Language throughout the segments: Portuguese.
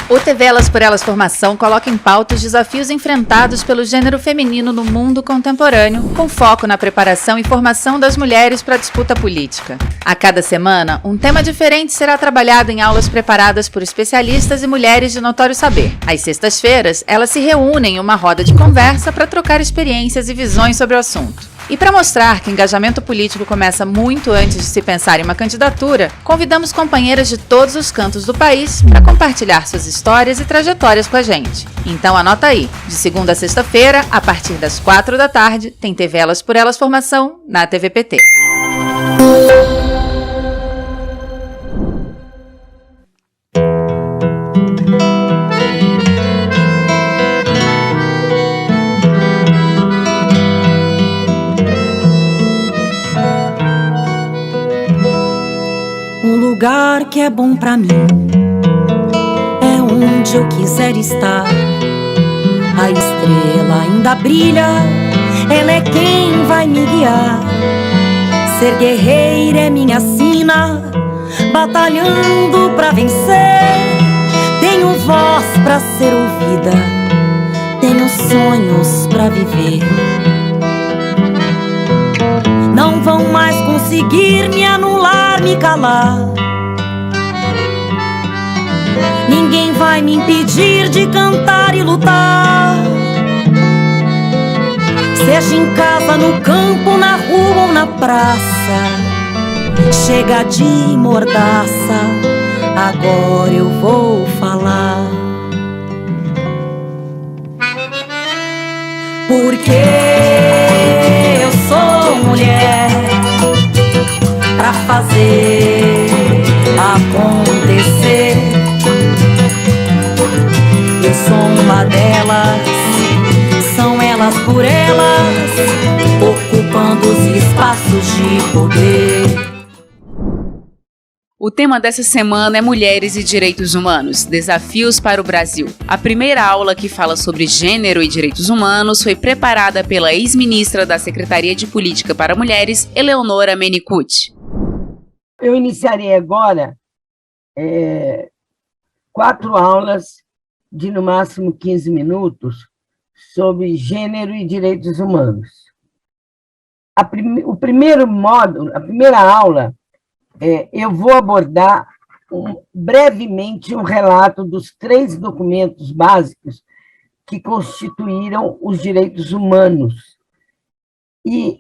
O TV Elas por Elas Formação coloca em pauta os desafios enfrentados pelo gênero feminino no mundo contemporâneo, com foco na preparação e formação das mulheres para a disputa política. A cada semana, um tema diferente será trabalhado em aulas preparadas por especialistas e mulheres de notório saber. Às sextas-feiras, elas se reúnem em uma roda de conversa para trocar experiências e visões sobre o assunto. E para mostrar que o engajamento político começa muito antes de se pensar em uma candidatura, convidamos companheiras de todos os cantos do país para compartilhar suas histórias e trajetórias com a gente. Então anota aí, de segunda a sexta-feira, a partir das 4 da tarde, tem TV Elas por Elas Formação na TVPT. Um lugar que é bom pra mim é onde eu quiser estar. A estrela ainda brilha, ela é quem vai me guiar. Ser guerreira é minha sina, batalhando pra vencer. Tenho voz pra ser ouvida, tenho sonhos pra viver. Não vão mais conseguir me anular, me calar. Ninguém vai me impedir de cantar e lutar. Seja em casa, no campo, na rua ou na praça. Chega de mordaça, agora eu vou falar. Porque eu sou mulher pra fazer acontecer. Eu sou uma delas, são elas por elas, ocupando os espaços de poder. O tema dessa semana é Mulheres e Direitos Humanos, Desafios para o Brasil. A primeira aula que fala sobre gênero e direitos humanos foi preparada pela ex-ministra da Secretaria de Política para Mulheres, Eleonora Menicucci. Eu iniciarei agora 4 aulas de no máximo 15 minutos sobre gênero e direitos humanos. O primeiro módulo, a primeira aula, eu vou abordar brevemente um relato dos 3 documentos básicos que constituíram os direitos humanos. E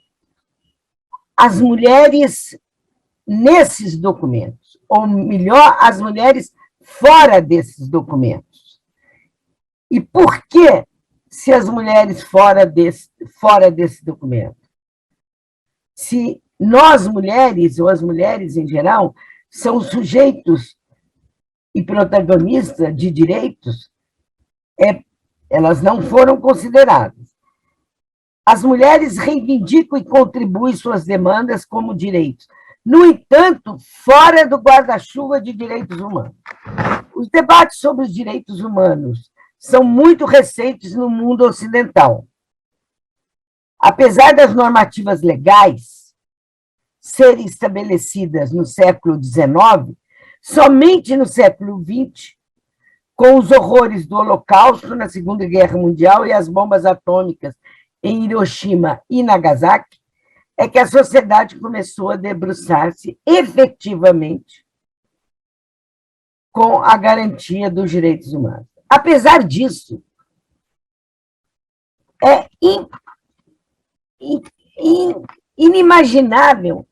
as mulheres nesses documentos, ou melhor, as mulheres fora desses documentos. E por que se as mulheres fora desse documento? Se nós, mulheres, ou as mulheres em geral, são sujeitos e protagonistas de direitos, elas não foram consideradas. As mulheres reivindicam e contribuem suas demandas como direitos. No entanto, fora do guarda-chuva de direitos humanos. Os debates sobre os direitos humanos são muito recentes no mundo ocidental. Apesar das normativas legais serem estabelecidas no século XIX, somente no século XX, com os horrores do Holocausto na Segunda Guerra Mundial e as bombas atômicas em Hiroshima e Nagasaki, é que a sociedade começou a debruçar-se efetivamente com a garantia dos direitos humanos. Apesar disso, é inimaginável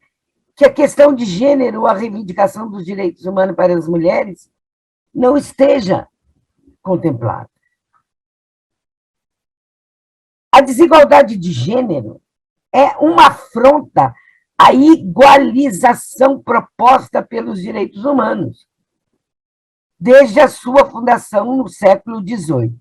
que a questão de gênero, a reivindicação dos direitos humanos para as mulheres, não esteja contemplada. A desigualdade de gênero é uma afronta à igualização proposta pelos direitos humanos, desde a sua fundação no século XVIII.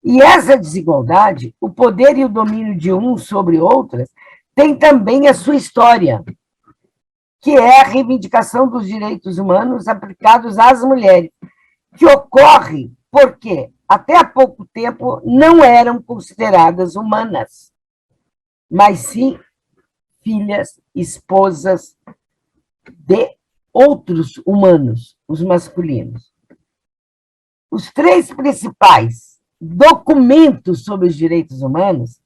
E essa desigualdade, o poder e o domínio de uns sobre outras, tem também a sua história, que é a reivindicação dos direitos humanos aplicados às mulheres, que ocorre porque, até há pouco tempo, não eram consideradas humanas, mas sim filhas, esposas de outros humanos, os masculinos. os três principais documentos sobre os direitos humanos.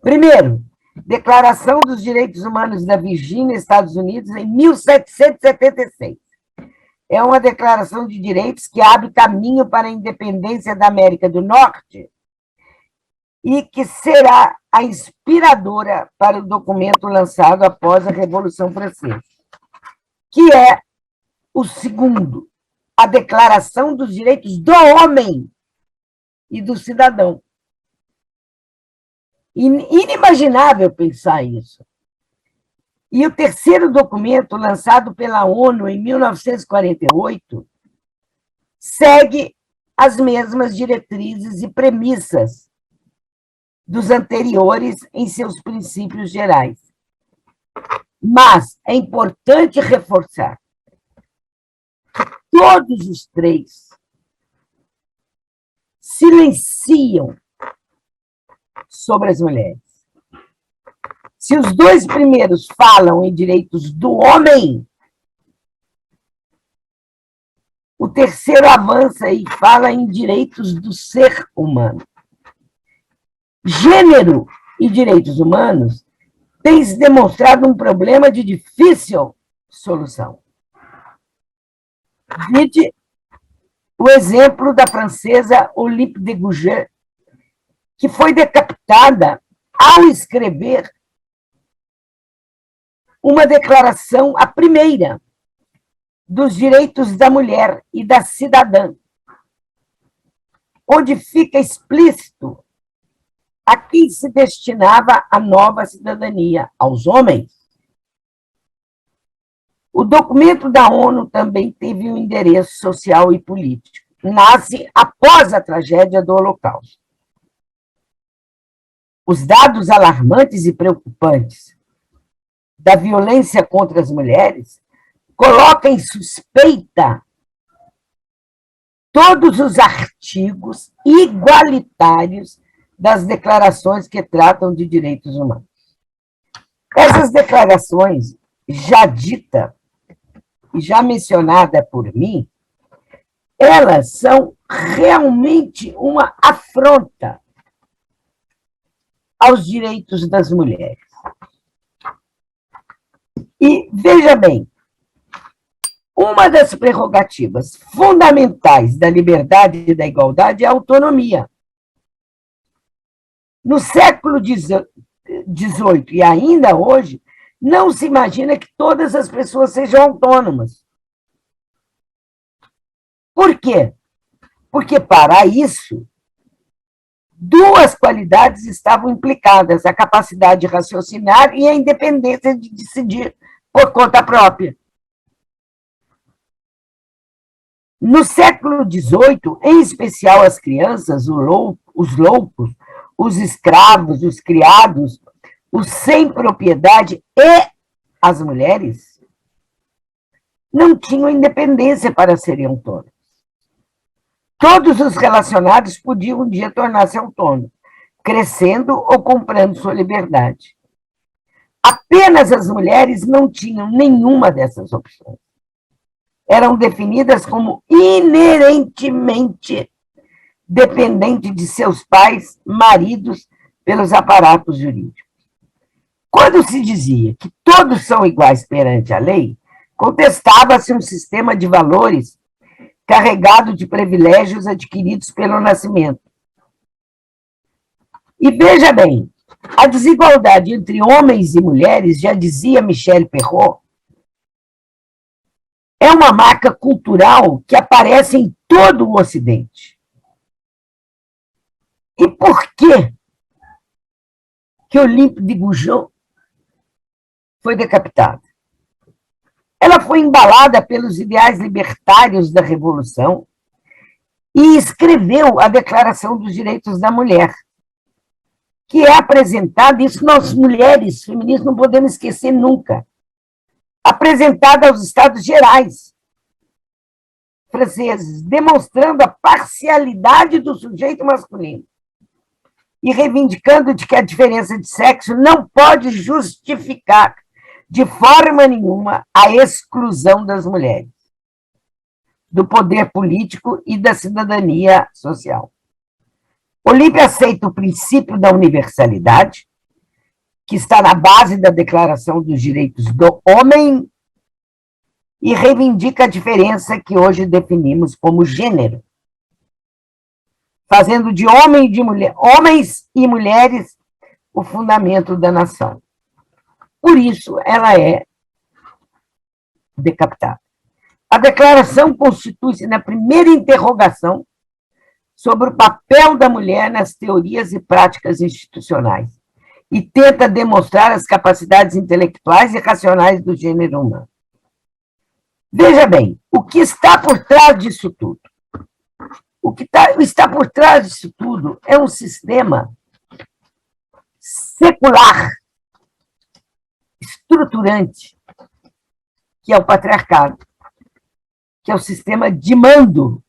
Primeiro, Declaração dos Direitos Humanos da Virgínia, Estados Unidos, em 1776. É uma declaração de direitos que abre caminho para a independência da América do Norte e que será a inspiradora para o documento lançado após a Revolução Francesa, que é o segundo, a Declaração dos Direitos do Homem e do Cidadão. Inimaginável pensar isso. E o terceiro documento, lançado pela ONU em 1948, segue as mesmas diretrizes e premissas dos anteriores em seus princípios gerais. Mas é importante reforçar que todos os três silenciam sobre as mulheres. Se os dois primeiros falam em direitos do homem, o terceiro avança e fala em direitos do ser humano. Gênero e direitos humanos têm se demonstrado um problema de difícil solução. Vide o exemplo da francesa Olympe de Gouges, que foi decapitada ao escrever uma declaração, a primeira, dos direitos da mulher e da cidadã, onde fica explícito a quem se destinava a nova cidadania, aos homens. O documento da ONU também teve um endereço social e político. Nasce após a tragédia do Holocausto. Os dados alarmantes e preocupantes da violência contra as mulheres colocam em suspeita todos os artigos igualitários das declarações que tratam de direitos humanos. Essas declarações, já dita e já mencionada por mim, elas são realmente uma afronta aos direitos das mulheres. E, veja bem, uma das prerrogativas fundamentais da liberdade e da igualdade é a autonomia. No século XVIII e ainda hoje, não se imagina que todas as pessoas sejam autônomas. Por quê? Porque, para isso, duas qualidades estavam implicadas: a capacidade de raciocinar e a independência de decidir por conta própria. No século XVIII, em especial as crianças, os loucos, os escravos, os criados, os sem propriedade e as mulheres não tinham independência para serem autônomos. Todos os relacionados podiam um dia tornar-se autônomos, crescendo ou comprando sua liberdade. Apenas as mulheres não tinham nenhuma dessas opções. Eram definidas como inerentemente dependentes de seus pais, maridos, pelos aparatos jurídicos. Quando se dizia que todos são iguais perante a lei, contestava-se um sistema de valores carregado de privilégios adquiridos pelo nascimento. E veja bem, a desigualdade entre homens e mulheres, já dizia Michel Perrault, é uma marca cultural que aparece em todo o Ocidente. E por que Olympe de Gouges foi decapitada? Ela foi embalada pelos ideais libertários da Revolução e escreveu a Declaração dos Direitos da Mulher, que é apresentada, isso nós mulheres feministas não podemos esquecer nunca, apresentada aos Estados Gerais franceses, demonstrando a parcialidade do sujeito masculino e reivindicando de que a diferença de sexo não pode justificar de forma nenhuma a exclusão das mulheres. do poder político e da cidadania social. Olímpia aceita o princípio da universalidade, que está na base da Declaração dos Direitos do Homem, e reivindica a diferença que hoje definimos como gênero, fazendo de homens e mulheres o fundamento da nação. Por isso, ela é decapitada. A declaração constitui-se na primeira interrogação sobre o papel da mulher nas teorias e práticas institucionais e tenta demonstrar as capacidades intelectuais e racionais do gênero humano. Veja bem, o que está por trás disso tudo? O que está por trás disso tudo é um sistema secular, estruturante, que é o patriarcado, que é o sistema de mando,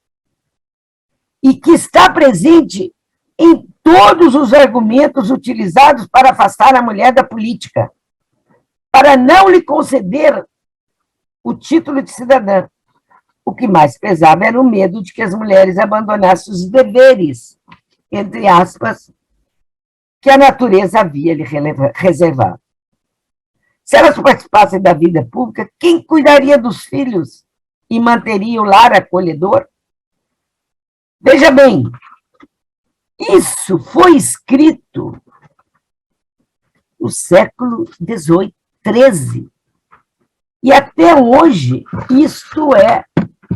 e que está presente em todos os argumentos utilizados para afastar a mulher da política, para não lhe conceder o título de cidadã. O que mais pesava era o medo de que as mulheres abandonassem os deveres, entre aspas, que a natureza havia lhe reservado. Se elas participassem da vida pública, quem cuidaria dos filhos e manteria o lar acolhedor? Veja bem, isso foi escrito no século XVIII, XIII. E até hoje, isto é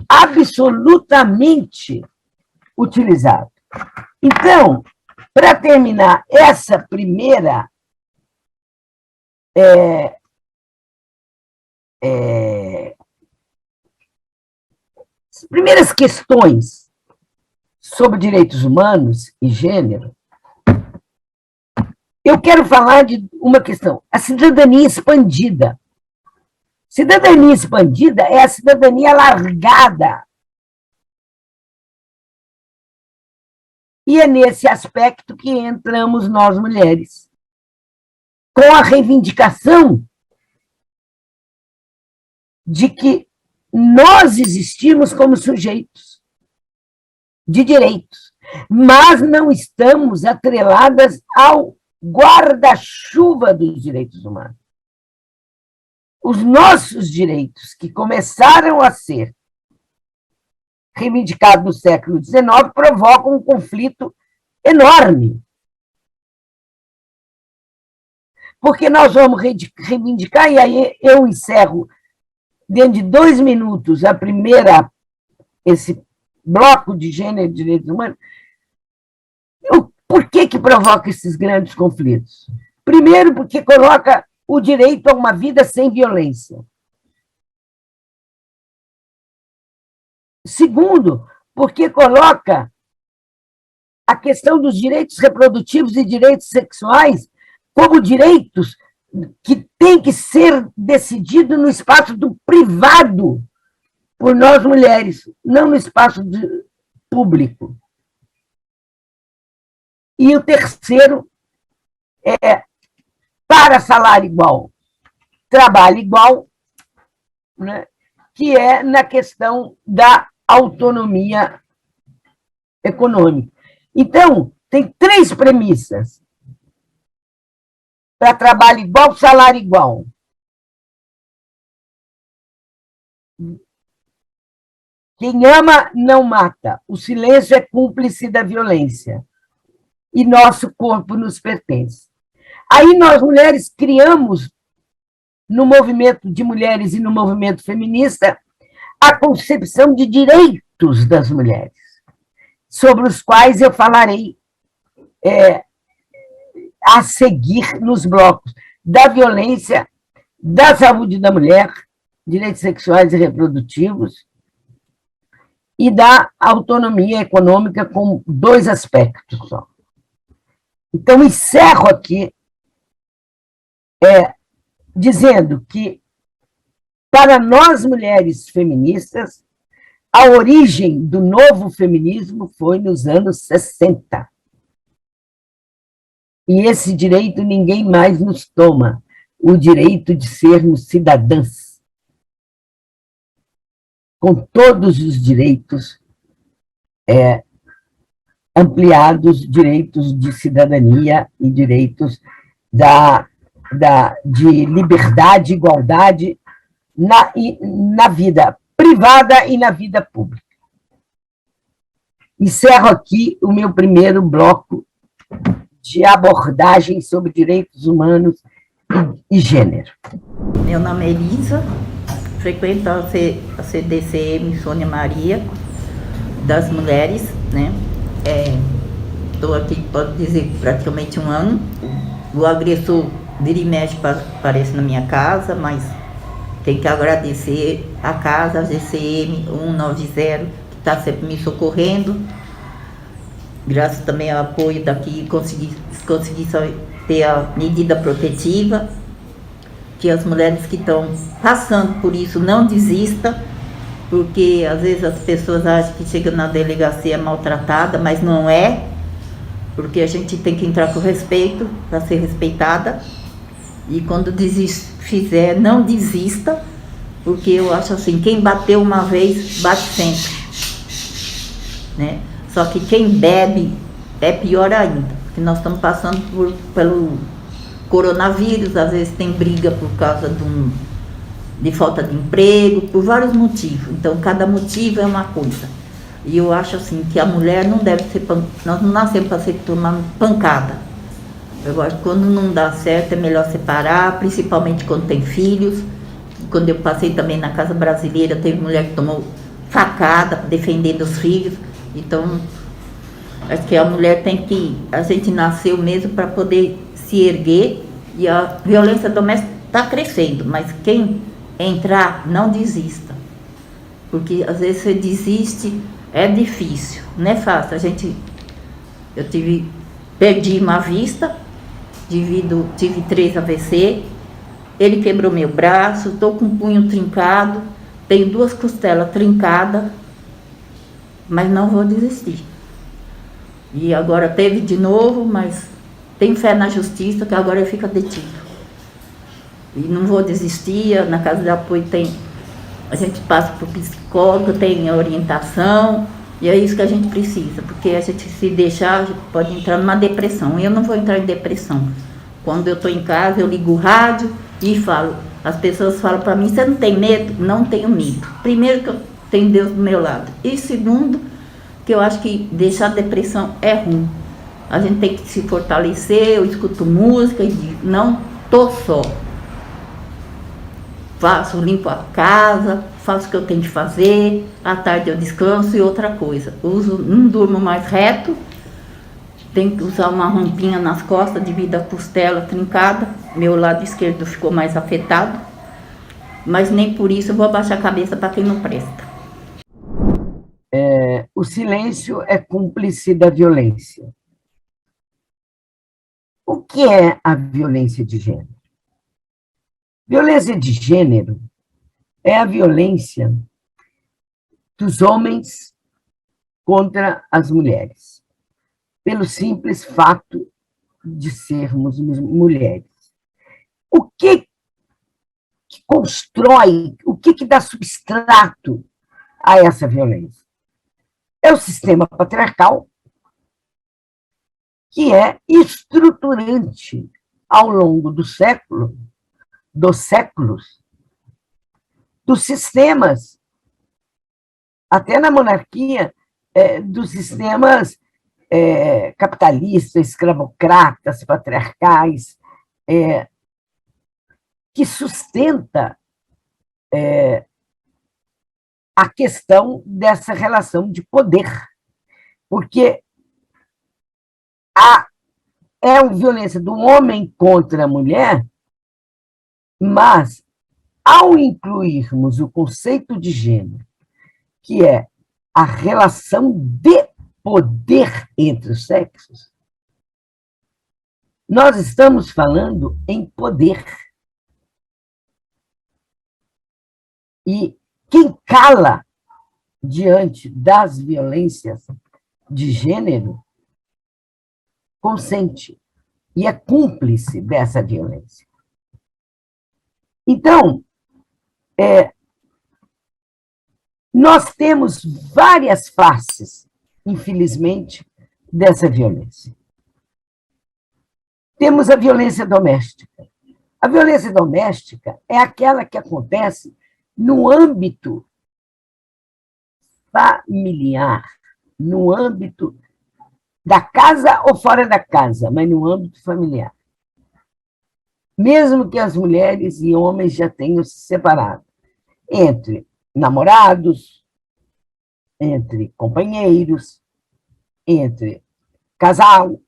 absolutamente utilizado. Então, para terminar essa primeira as primeiras questões sobre direitos humanos e gênero, eu quero falar de uma questão, a cidadania expandida. Cidadania expandida é a cidadania alargada. E é nesse aspecto que entramos nós, mulheres, com a reivindicação de que nós existimos como sujeitos de direitos, mas não estamos atreladas ao guarda-chuva dos direitos humanos. Os nossos direitos, que começaram a ser reivindicados no século XIX, provocam um conflito enorme. Porque nós vamos reivindicar, e aí eu encerro dentro de 2 minutos esse bloco de gênero e direitos humanos. Por que provoca esses grandes conflitos? Primeiro, porque coloca o direito a uma vida sem violência. Segundo, porque coloca a questão dos direitos reprodutivos e direitos sexuais como direitos que têm que ser decididos no espaço do privado por nós mulheres, não no espaço público. E o terceiro é para salário igual, trabalho igual, né, que é na questão da autonomia econômica. Então, tem 3 premissas para trabalho igual, salário igual. Quem ama não mata. O silêncio é cúmplice da violência. E nosso corpo nos pertence. Aí nós, mulheres, criamos, no movimento de mulheres e no movimento feminista, a concepção de direitos das mulheres, sobre os quais eu falarei a seguir nos blocos da violência, da saúde da mulher, direitos sexuais e reprodutivos, e da autonomia econômica, com 2 aspectos só. Então, encerro aqui dizendo que, para nós, mulheres feministas, a origem do novo feminismo foi nos anos 60. E esse direito ninguém mais nos toma, o direito de sermos cidadãs. com todos os direitos ampliados, direitos de cidadania e direitos de liberdade e igualdade na vida privada e na vida pública. Encerro aqui o meu primeiro bloco de abordagem sobre direitos humanos e gênero. Meu nome é Elisa, frequento a CDCM Sônia Maria, das mulheres, né? Estou aqui, pode dizer, praticamente 1 ano. O agressor vira e mexe aparece na minha casa, mas tem que agradecer a casa, a GCM 190, que está sempre me socorrendo. Graças também ao apoio daqui, consegui ter a medida protetiva, que as mulheres que estão passando por isso não desistam, porque às vezes as pessoas acham que chega na delegacia maltratada, mas não é, porque a gente tem que entrar com respeito para ser respeitada, e quando fizer, não desista, porque eu acho assim, quem bateu uma vez, bate sempre, né? Só que quem bebe é pior ainda, porque nós estamos passando pelo coronavírus, às vezes tem briga por causa de falta de emprego, por vários motivos. Então, cada motivo é uma coisa. E eu acho assim, que a mulher não deve ser nós não nascemos para tomar pancada. Eu acho que quando não dá certo, é melhor separar, principalmente quando tem filhos. Quando eu passei também na Casa Brasileira, teve mulher que tomou facada, defendendo os filhos. Então, acho que a mulher a gente nasceu mesmo para poder se erguer, e a violência doméstica está crescendo, mas quem entrar, não desista, porque às vezes você desiste, é difícil, não é fácil. Perdi uma vista, tive 3 AVC, ele quebrou meu braço, estou com o punho trincado, tenho 2 costelas trincadas, mas não vou desistir. E agora teve de novo, mas tenho fé na justiça, que agora ele fica detido. E não vou desistir. Na casa de apoio a gente passa por psicólogo, tem orientação, e é isso que a gente precisa, porque a gente, se deixar, a gente pode entrar numa depressão. Eu não vou entrar em depressão. Quando eu estou em casa, eu ligo o rádio e falo. As pessoas falam para mim, você não tem medo? Não tenho medo. Primeiro, que eu tenho Deus do meu lado. E segundo, que eu acho que deixar a depressão é ruim. A gente tem que se fortalecer. Eu escuto música e digo, não tô só. Limpo a casa, faço o que eu tenho que fazer, à tarde eu descanso. E outra coisa, não durmo mais reto, tenho que usar uma rompinha nas costas devido à costela trincada, meu lado esquerdo ficou mais afetado, mas nem por isso eu vou abaixar a cabeça para quem não presta. O silêncio é cúmplice da violência. O que é a violência de gênero? Violência de gênero é a violência dos homens contra as mulheres, pelo simples fato de sermos mulheres. O que constrói, o que dá substrato a essa violência? É o sistema patriarcal, que é estruturante ao longo dos séculos, dos sistemas, até na monarquia, dos sistemas capitalistas, escravocratas, patriarcais, que sustenta a questão dessa relação de poder, porque é uma violência do homem contra a mulher, mas, ao incluirmos o conceito de gênero, que é a relação de poder entre os sexos, nós estamos falando em poder. E quem cala diante das violências de gênero consente e é cúmplice dessa violência. Então, Nós temos várias faces, infelizmente, dessa violência. Temos a violência doméstica. A violência doméstica é aquela que acontece no âmbito familiar, no âmbito da casa ou fora da casa, mas no âmbito familiar. Mesmo que as mulheres e homens já tenham se separado, entre namorados, entre companheiros, entre casal.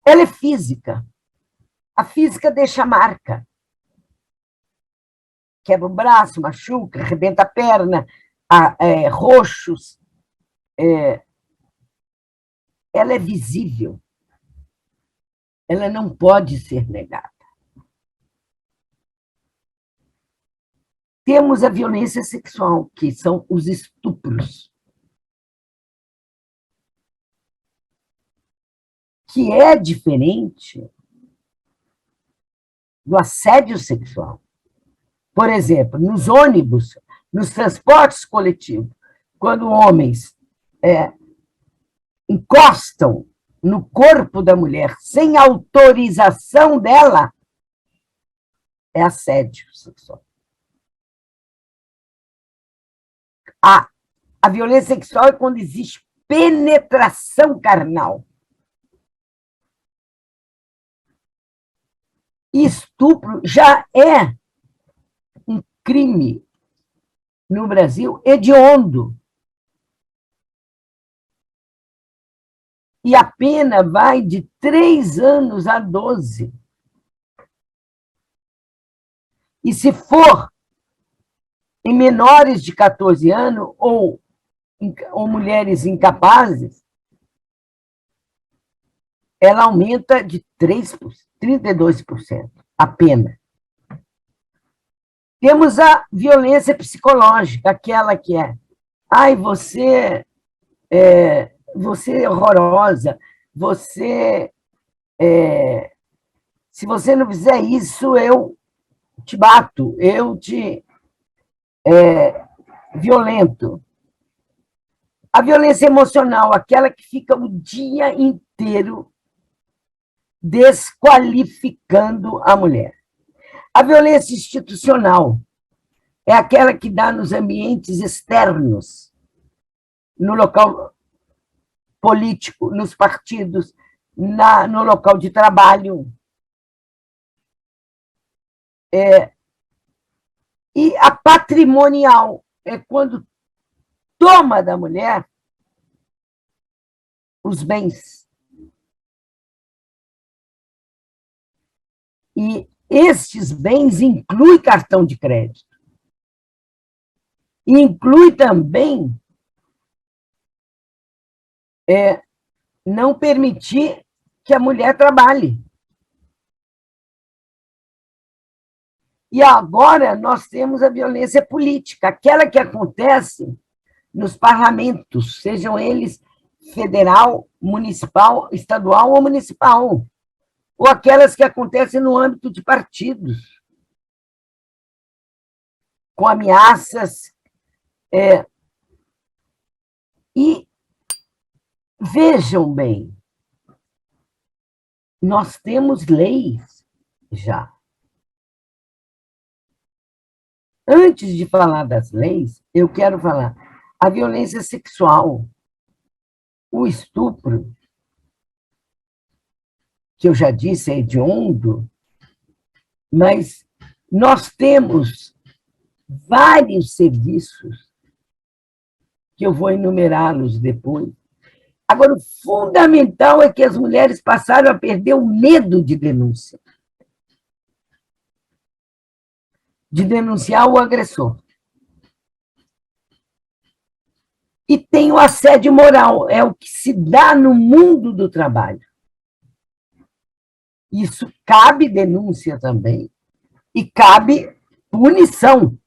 Ela é física. A física deixa marca. Quebra o braço, machuca, arrebenta a perna, roxos. Ela é visível. Ela não pode ser negada. Temos a violência sexual, que são os estupros, que é diferente do assédio sexual. Por exemplo, nos ônibus, nos transportes coletivos, quando homens encostam no corpo da mulher sem autorização dela, é assédio sexual. A violência sexual é quando existe penetração carnal. Estupro já é um crime no Brasil hediondo. E a pena vai de 3 anos a 12. E se for em menores de 14 anos ou mulheres incapazes, ela aumenta de 32% a pena. Temos a violência psicológica, aquela que você é horrorosa, se você não fizer isso, eu te bato, eu te violento. A violência emocional, aquela que fica o dia inteiro desqualificando a mulher. A violência institucional é aquela que dá nos ambientes externos, no local político, nos partidos, no local de trabalho. E a patrimonial é quando toma da mulher os bens. E estes bens incluem cartão de crédito. E inclui também não permitir que a mulher trabalhe. E agora nós temos a violência política, aquela que acontece nos parlamentos, sejam eles federal, municipal, estadual ou municipal, ou aquelas que acontecem no âmbito de partidos, com ameaças. E vejam bem, nós temos leis já. Antes de falar das leis, eu quero falar a violência sexual, o estupro, que eu já disse é hediondo, mas nós temos vários serviços, que eu vou enumerá-los depois. Agora, o fundamental é que as mulheres passaram a perder o medo de denúncia, de denunciar o agressor. E tem o assédio moral, é o que se dá no mundo do trabalho. Isso cabe denúncia também, e cabe punição.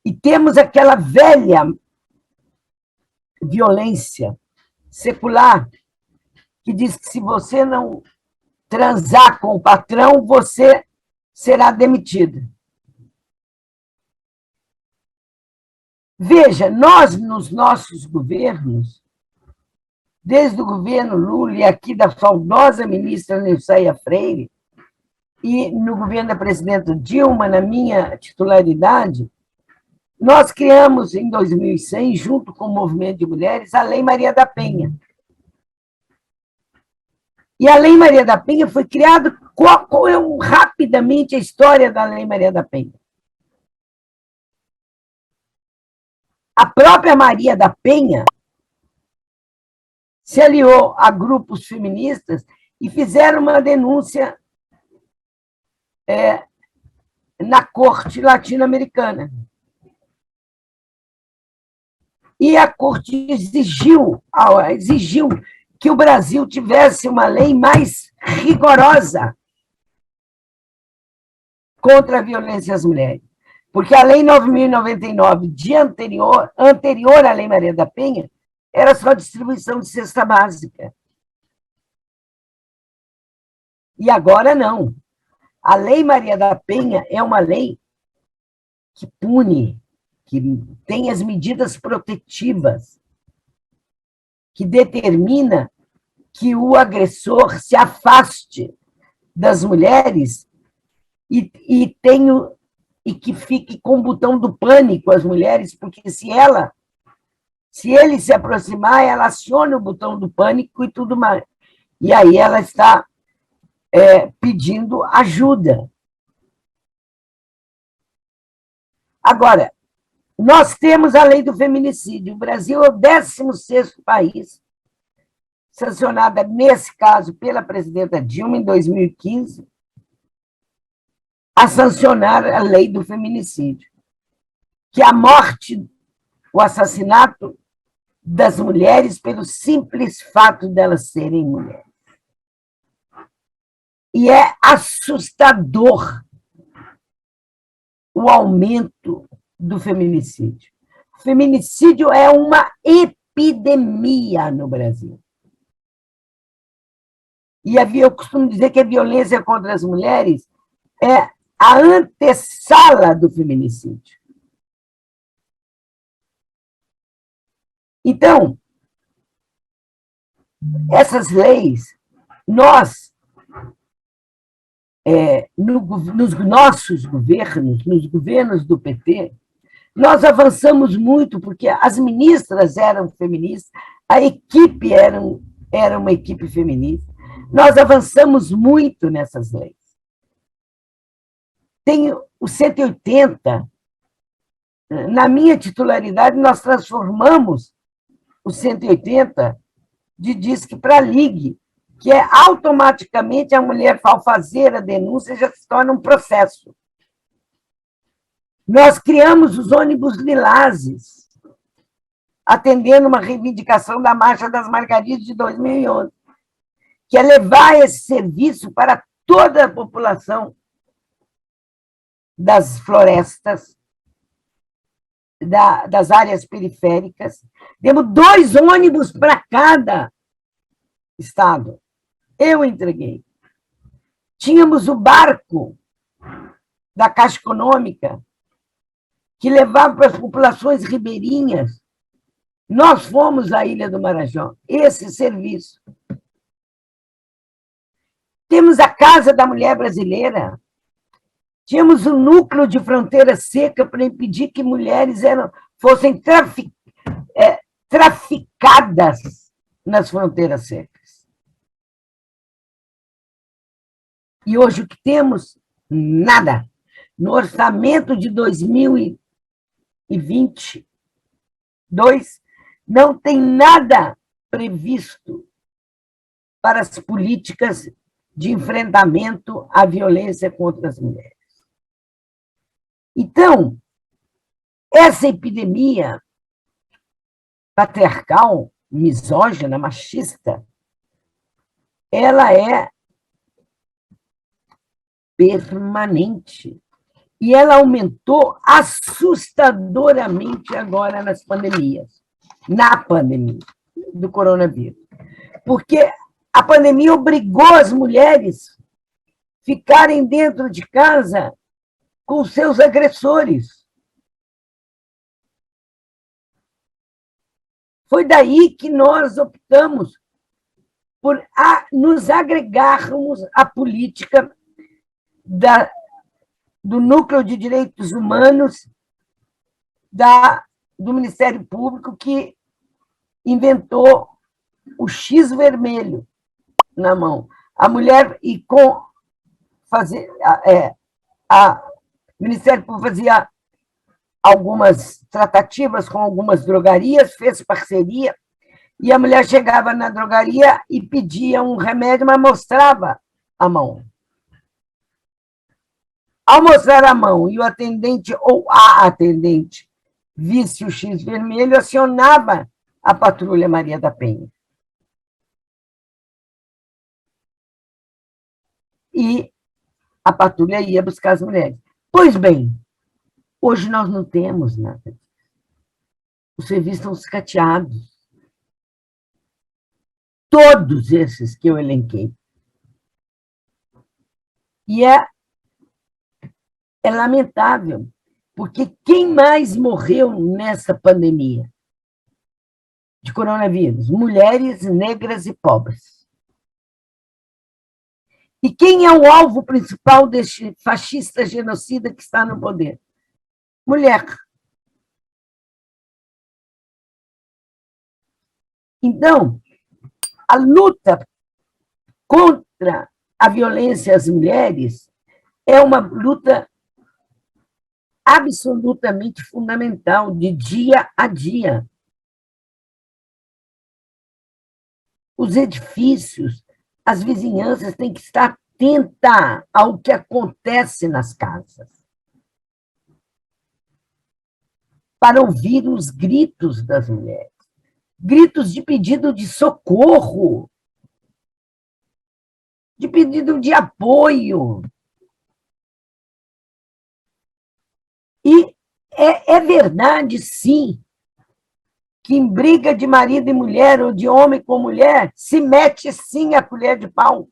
E temos aquela velha violência secular, que diz que se você não transar com o patrão, você será demitida. Veja, nós, nos nossos governos, desde o governo Lula e aqui da saudosa ministra Nilceia Freire, e no governo da presidenta Dilma, na minha titularidade, nós criamos, em 2006, junto com o Movimento de Mulheres, a Lei Maria da Penha. E a Lei Maria da Penha foi criada... Qual é rapidamente a história da Lei Maria da Penha? A própria Maria da Penha se aliou a grupos feministas e fizeram uma denúncia na corte latino-americana. E a corte exigiu que o Brasil tivesse uma lei mais rigorosa contra a violência às mulheres. Porque a Lei 9.099, anterior à Lei Maria da Penha, era só distribuição de cesta básica. E agora não. A Lei Maria da Penha é uma lei que pune, que tem as medidas protetivas, que determina que o agressor se afaste das mulheres e que fique com o botão do pânico as mulheres, porque se ele se aproximar, ela aciona o botão do pânico e tudo mais. E aí ela está pedindo ajuda. Agora, nós temos a lei do feminicídio. O Brasil é o 16º país, sancionada, nesse caso, pela presidenta Dilma, em 2015, a sancionar a lei do feminicídio, que é a morte, o assassinato das mulheres pelo simples fato delas serem mulheres. E é assustador o aumento do feminicídio. O feminicídio é uma epidemia no Brasil. E eu costumo dizer que a violência contra as mulheres é a antessala do feminicídio. Então, essas leis, nós, nos nossos governos, nos governos do PT, nós avançamos muito, porque as ministras eram feministas, a equipe era uma equipe feminista. Nós avançamos muito nessas leis. Tem o 180, na minha titularidade, nós transformamos o 180 de disque para ligue, que é automaticamente a mulher, ao fazer a denúncia, já se torna um processo. Nós criamos os ônibus lilazes, atendendo uma reivindicação da Marcha das Margaridas de 2011, que é levar esse serviço para toda a população das florestas, das áreas periféricas. Temos 2 ônibus para cada estado. Eu entreguei. Tínhamos o barco da Caixa Econômica, que levava para as populações ribeirinhas. Nós fomos à Ilha do Marajó, esse serviço. Temos a Casa da Mulher Brasileira. Tínhamos o núcleo de fronteira seca para impedir que mulheres fossem traficadas nas fronteiras secas. E hoje o que temos? Nada. No orçamento de 2022, não tem nada previsto para as políticas de enfrentamento à violência contra as mulheres. Então, essa epidemia patriarcal, misógina, machista, ela é permanente. E ela aumentou assustadoramente agora na pandemia do coronavírus. Porque a pandemia obrigou as mulheres, ficarem dentro de casa com seus agressores. Foi daí que nós optamos por nos agregarmos à política do Núcleo de Direitos Humanos do Ministério Público, que inventou o X vermelho na mão. A mulher, o Ministério Público fazia algumas tratativas com algumas drogarias, fez parceria, e a mulher chegava na drogaria e pedia um remédio, mas mostrava a mão. Ao mostrar a mão e o atendente ou a atendente visse o X vermelho, acionava a Patrulha Maria da Penha. E a patrulha ia buscar as mulheres. Pois bem, hoje nós não temos nada. Os serviços estão escateados. Todos esses que eu elenquei. E é lamentável, porque quem mais morreu nessa pandemia de coronavírus? Mulheres, negras e pobres. E quem é o alvo principal deste fascista genocida que está no poder? Mulher. Então, a luta contra a violência às mulheres é uma luta absolutamente fundamental, de dia a dia. Os edifícios, as vizinhanças têm que estar atentas ao que acontece nas casas, para ouvir os gritos das mulheres, gritos de pedido de socorro, de pedido de apoio. E é verdade, sim, que em briga de marido e mulher, ou de homem com mulher, se mete, sim, a colher de pau.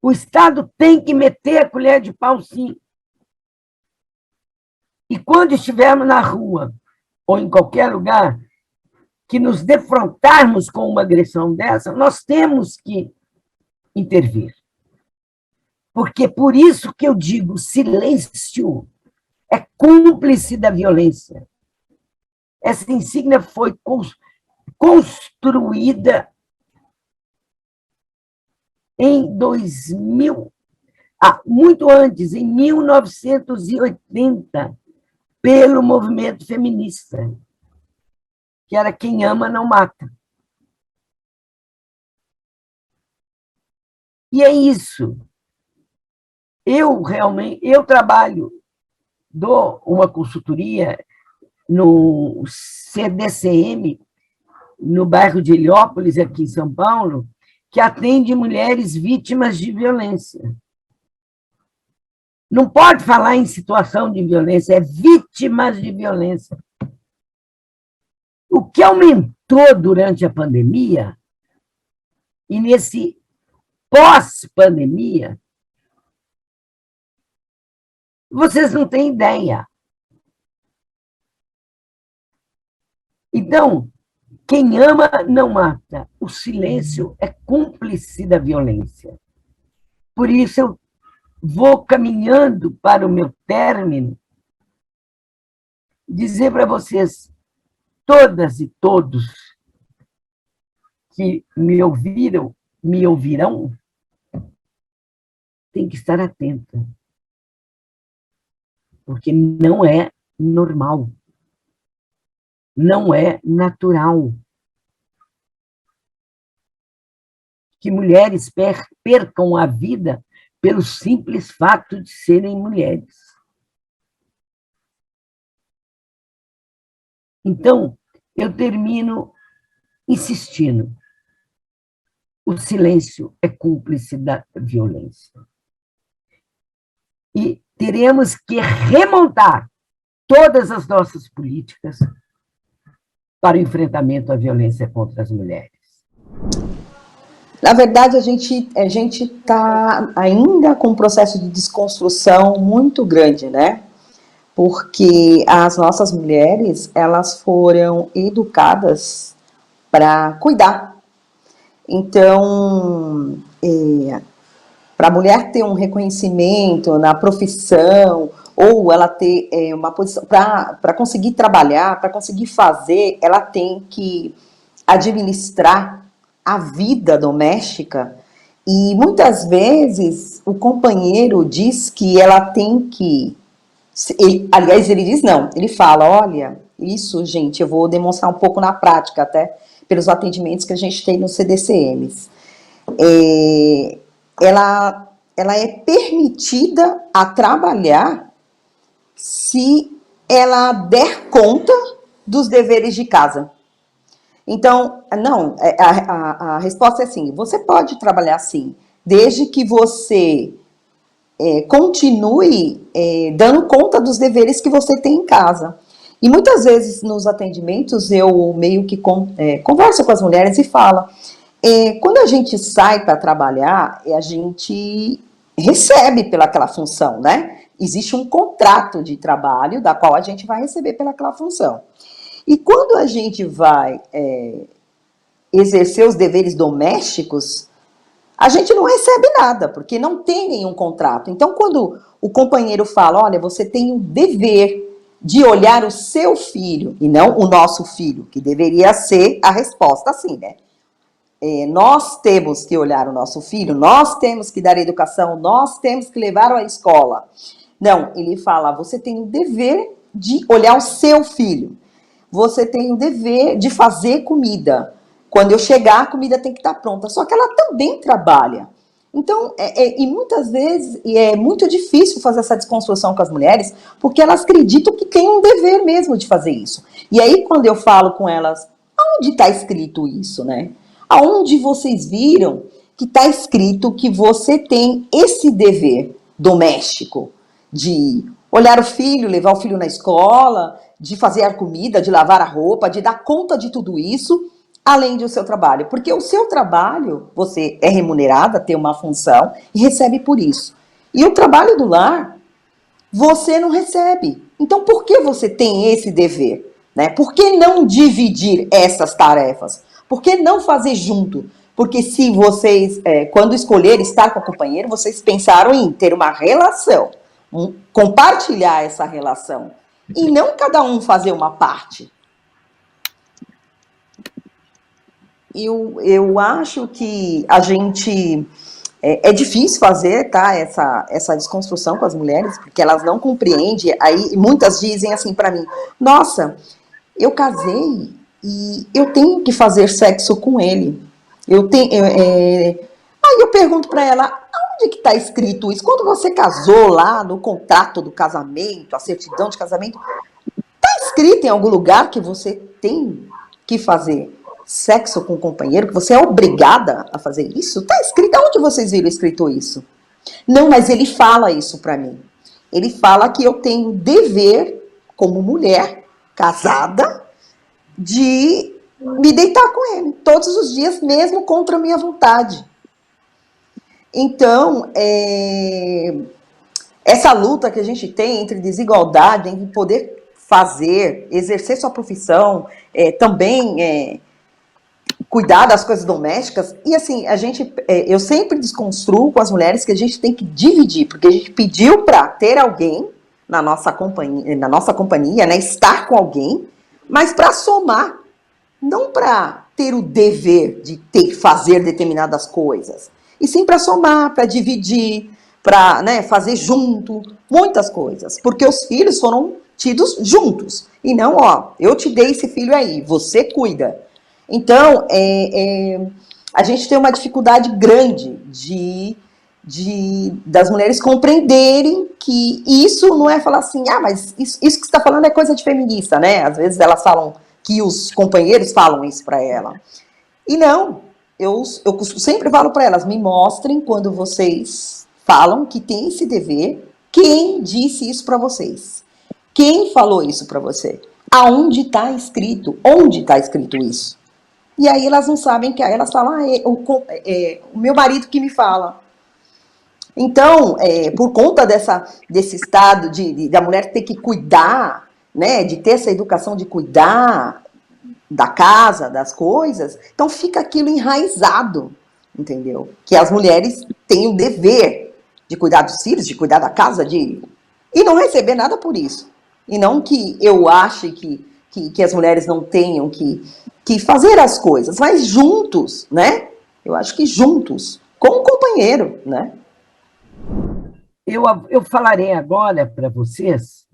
O Estado tem que meter a colher de pau, sim. E quando estivermos na rua, ou em qualquer lugar, que nos defrontarmos com uma agressão dessa, nós temos que intervir. Porque por isso que eu digo, silêncio é cúmplice da violência. Essa insígnia foi construída em 2000, muito antes, em 1980, pelo movimento feminista, que era quem ama não mata. E é isso. Eu trabalho, dou uma consultoria no CDCM, no bairro de Heliópolis, aqui em São Paulo, que atende mulheres vítimas de violência. Não pode falar em situação de violência, é vítimas de violência. O que aumentou durante a pandemia, e nesse pós-pandemia, vocês não têm ideia. Então, quem ama não mata. O silêncio é cúmplice da violência. Por isso, eu vou caminhando para o meu término, dizer para vocês, todas e todos que me ouviram, me ouvirão, tem que estar atenta. Porque não é normal. Não é natural que mulheres percam a vida pelo simples fato de serem mulheres. Então, eu termino insistindo. O silêncio é cúmplice da violência. E teremos que remontar todas as nossas políticas para o enfrentamento à violência contra as mulheres. Na verdade, a gente está ainda com um processo de desconstrução muito grande, né? Porque as nossas mulheres, elas foram educadas para cuidar. Então, para a mulher ter um reconhecimento na profissão, ou ela ter uma posição, para conseguir trabalhar, para conseguir fazer, ela tem que administrar a vida doméstica, e muitas vezes o companheiro diz que ela tem que... aliás, ele diz não, ele fala, olha, isso, gente, eu vou demonstrar um pouco na prática, até pelos atendimentos que a gente tem nos CDCMs. Ela é permitida a trabalhar se ela der conta dos deveres de casa. Então, não, a resposta é assim, você pode trabalhar sim, desde que você continue dando conta dos deveres que você tem em casa. E muitas vezes nos atendimentos eu meio que converso com as mulheres e falo, quando a gente sai para trabalhar, a gente recebe pelaquela função, né? Existe um contrato de trabalho da qual a gente vai receber pelaquela função. E quando a gente vai exercer os deveres domésticos, a gente não recebe nada, porque não tem nenhum contrato. Então, quando o companheiro fala, olha, você tem o dever de olhar o seu filho, e não o nosso filho, que deveria ser a resposta assim, né? Nós temos que olhar o nosso filho, nós temos que dar educação, nós temos que levar à escola. Não, ele fala, você tem o dever de olhar o seu filho. Você tem o dever de fazer comida. Quando eu chegar, a comida tem que estar pronta. Só que ela também trabalha. Então, e muitas vezes, é muito difícil fazer essa desconstrução com as mulheres, porque elas acreditam que tem um dever mesmo de fazer isso. E aí, quando eu falo com elas, aonde está escrito isso, né? Aonde vocês viram que está escrito que você tem esse dever doméstico de olhar o filho, levar o filho na escola, de fazer a comida, de lavar a roupa, de dar conta de tudo isso, além do seu trabalho. Porque o seu trabalho, você é remunerada, tem uma função e recebe por isso. E o trabalho do lar, você não recebe. Então, por que você tem esse dever? Né? Por que não dividir essas tarefas? Por que não fazer junto? Porque se vocês, quando escolher estar com o companheiro, vocês pensaram em ter uma relação, compartilhar essa relação, e não cada um fazer uma parte. Eu acho que a gente... É difícil fazer, tá, essa desconstrução com as mulheres, porque elas não compreendem. Aí muitas dizem assim para mim, nossa, eu casei e eu tenho que fazer sexo com ele. Aí eu pergunto para ela, onde que está escrito isso? Quando você casou lá no contrato do casamento, a certidão de casamento, está escrito em algum lugar que você tem que fazer sexo com o companheiro, que você é obrigada a fazer isso? Está escrito, onde vocês viram escrito isso? Não, mas ele fala isso para mim. Ele fala que eu tenho dever, como mulher casada, de me deitar com ele todos os dias, mesmo contra a minha vontade. Então, essa luta que a gente tem entre desigualdade, entre poder fazer, exercer sua profissão, também cuidar das coisas domésticas, e assim, eu sempre desconstruo com as mulheres que a gente tem que dividir, porque a gente pediu para ter alguém na nossa companhia, né, estar com alguém, mas para somar, não para ter o dever de fazer determinadas coisas, e sim para somar, para dividir, para, né, fazer junto, muitas coisas, porque os filhos foram tidos juntos, e não, ó, eu te dei esse filho aí, você cuida. Então, a gente tem uma dificuldade grande das mulheres compreenderem que isso não é falar assim, mas isso que você está falando é coisa de feminista, né? Às vezes elas falam que os companheiros falam isso para ela. E não, eu sempre falo para elas, me mostrem quando vocês falam que tem esse dever, quem disse isso para vocês? Quem falou isso para você? Aonde está escrito? Onde está escrito isso? E aí elas não sabem que... Aí elas falam, o meu marido que me fala. Então, por conta desse estado da mulher ter que cuidar, né, de ter essa educação de cuidar da casa, das coisas, então fica aquilo enraizado, entendeu? Que as mulheres têm o dever de cuidar dos filhos, de cuidar da casa, e não receber nada por isso. E não que eu ache que as mulheres não tenham que fazer as coisas, mas juntos, né? Eu acho que juntos, com um companheiro, né? Eu falarei agora para vocês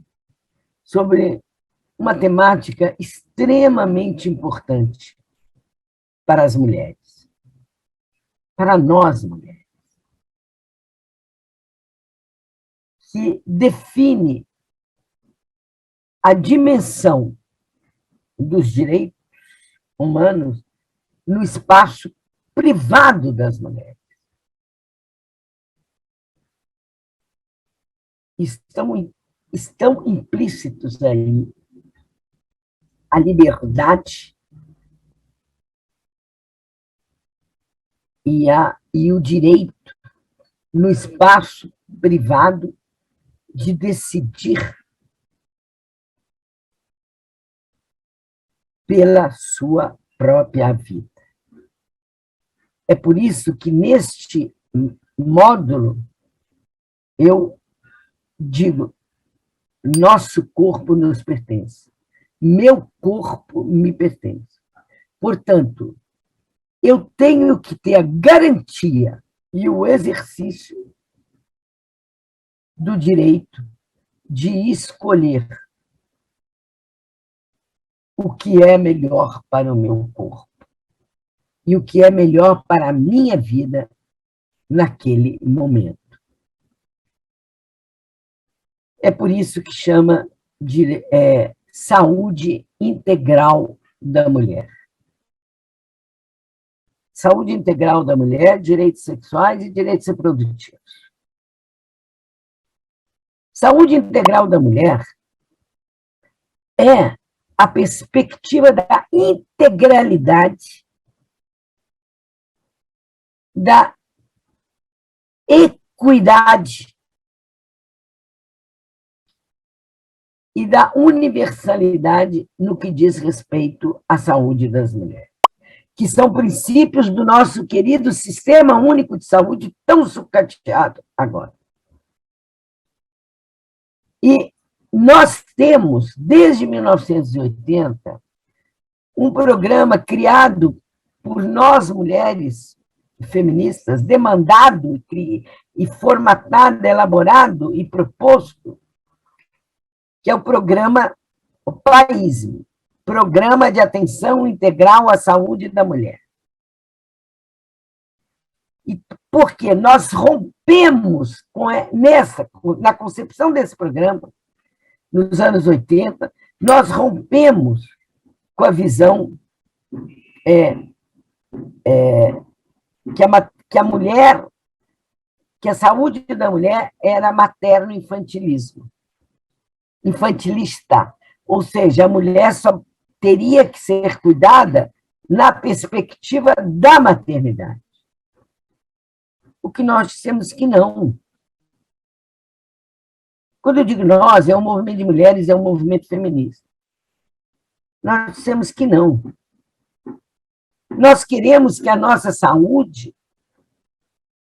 sobre uma temática extremamente importante para as mulheres, para nós mulheres, que define a dimensão dos direitos humanos no espaço privado das mulheres. Estão implícitos aí a liberdade e o direito no espaço privado de decidir pela sua própria vida. É por isso que, neste módulo, eu digo, nosso corpo nos pertence, meu corpo me pertence. Portanto, eu tenho que ter a garantia e o exercício do direito de escolher o que é melhor para o meu corpo e o que é melhor para a minha vida naquele momento. É por isso que chama de saúde integral da mulher. Saúde integral da mulher, direitos sexuais e direitos reprodutivos. Saúde integral da mulher é a perspectiva da integralidade, da equidade e da universalidade no que diz respeito à saúde das mulheres, que são princípios do nosso querido Sistema Único de Saúde, tão sucateado agora. E nós temos, desde 1980, um programa criado por nós, mulheres feministas, demandado e formatado, elaborado e proposto, que é o programa PAISME, Programa de Atenção Integral à Saúde da Mulher. E porque nós rompemos na concepção desse programa, nos anos 80, nós rompemos com a visão que a mulher, que a saúde da mulher era materno-infantilismo, infantilista, ou seja, a mulher só teria que ser cuidada na perspectiva da maternidade. O que nós dissemos que não. Quando eu digo nós, é um movimento de mulheres, é um movimento feminista. Nós dissemos que não. Nós queremos que a nossa saúde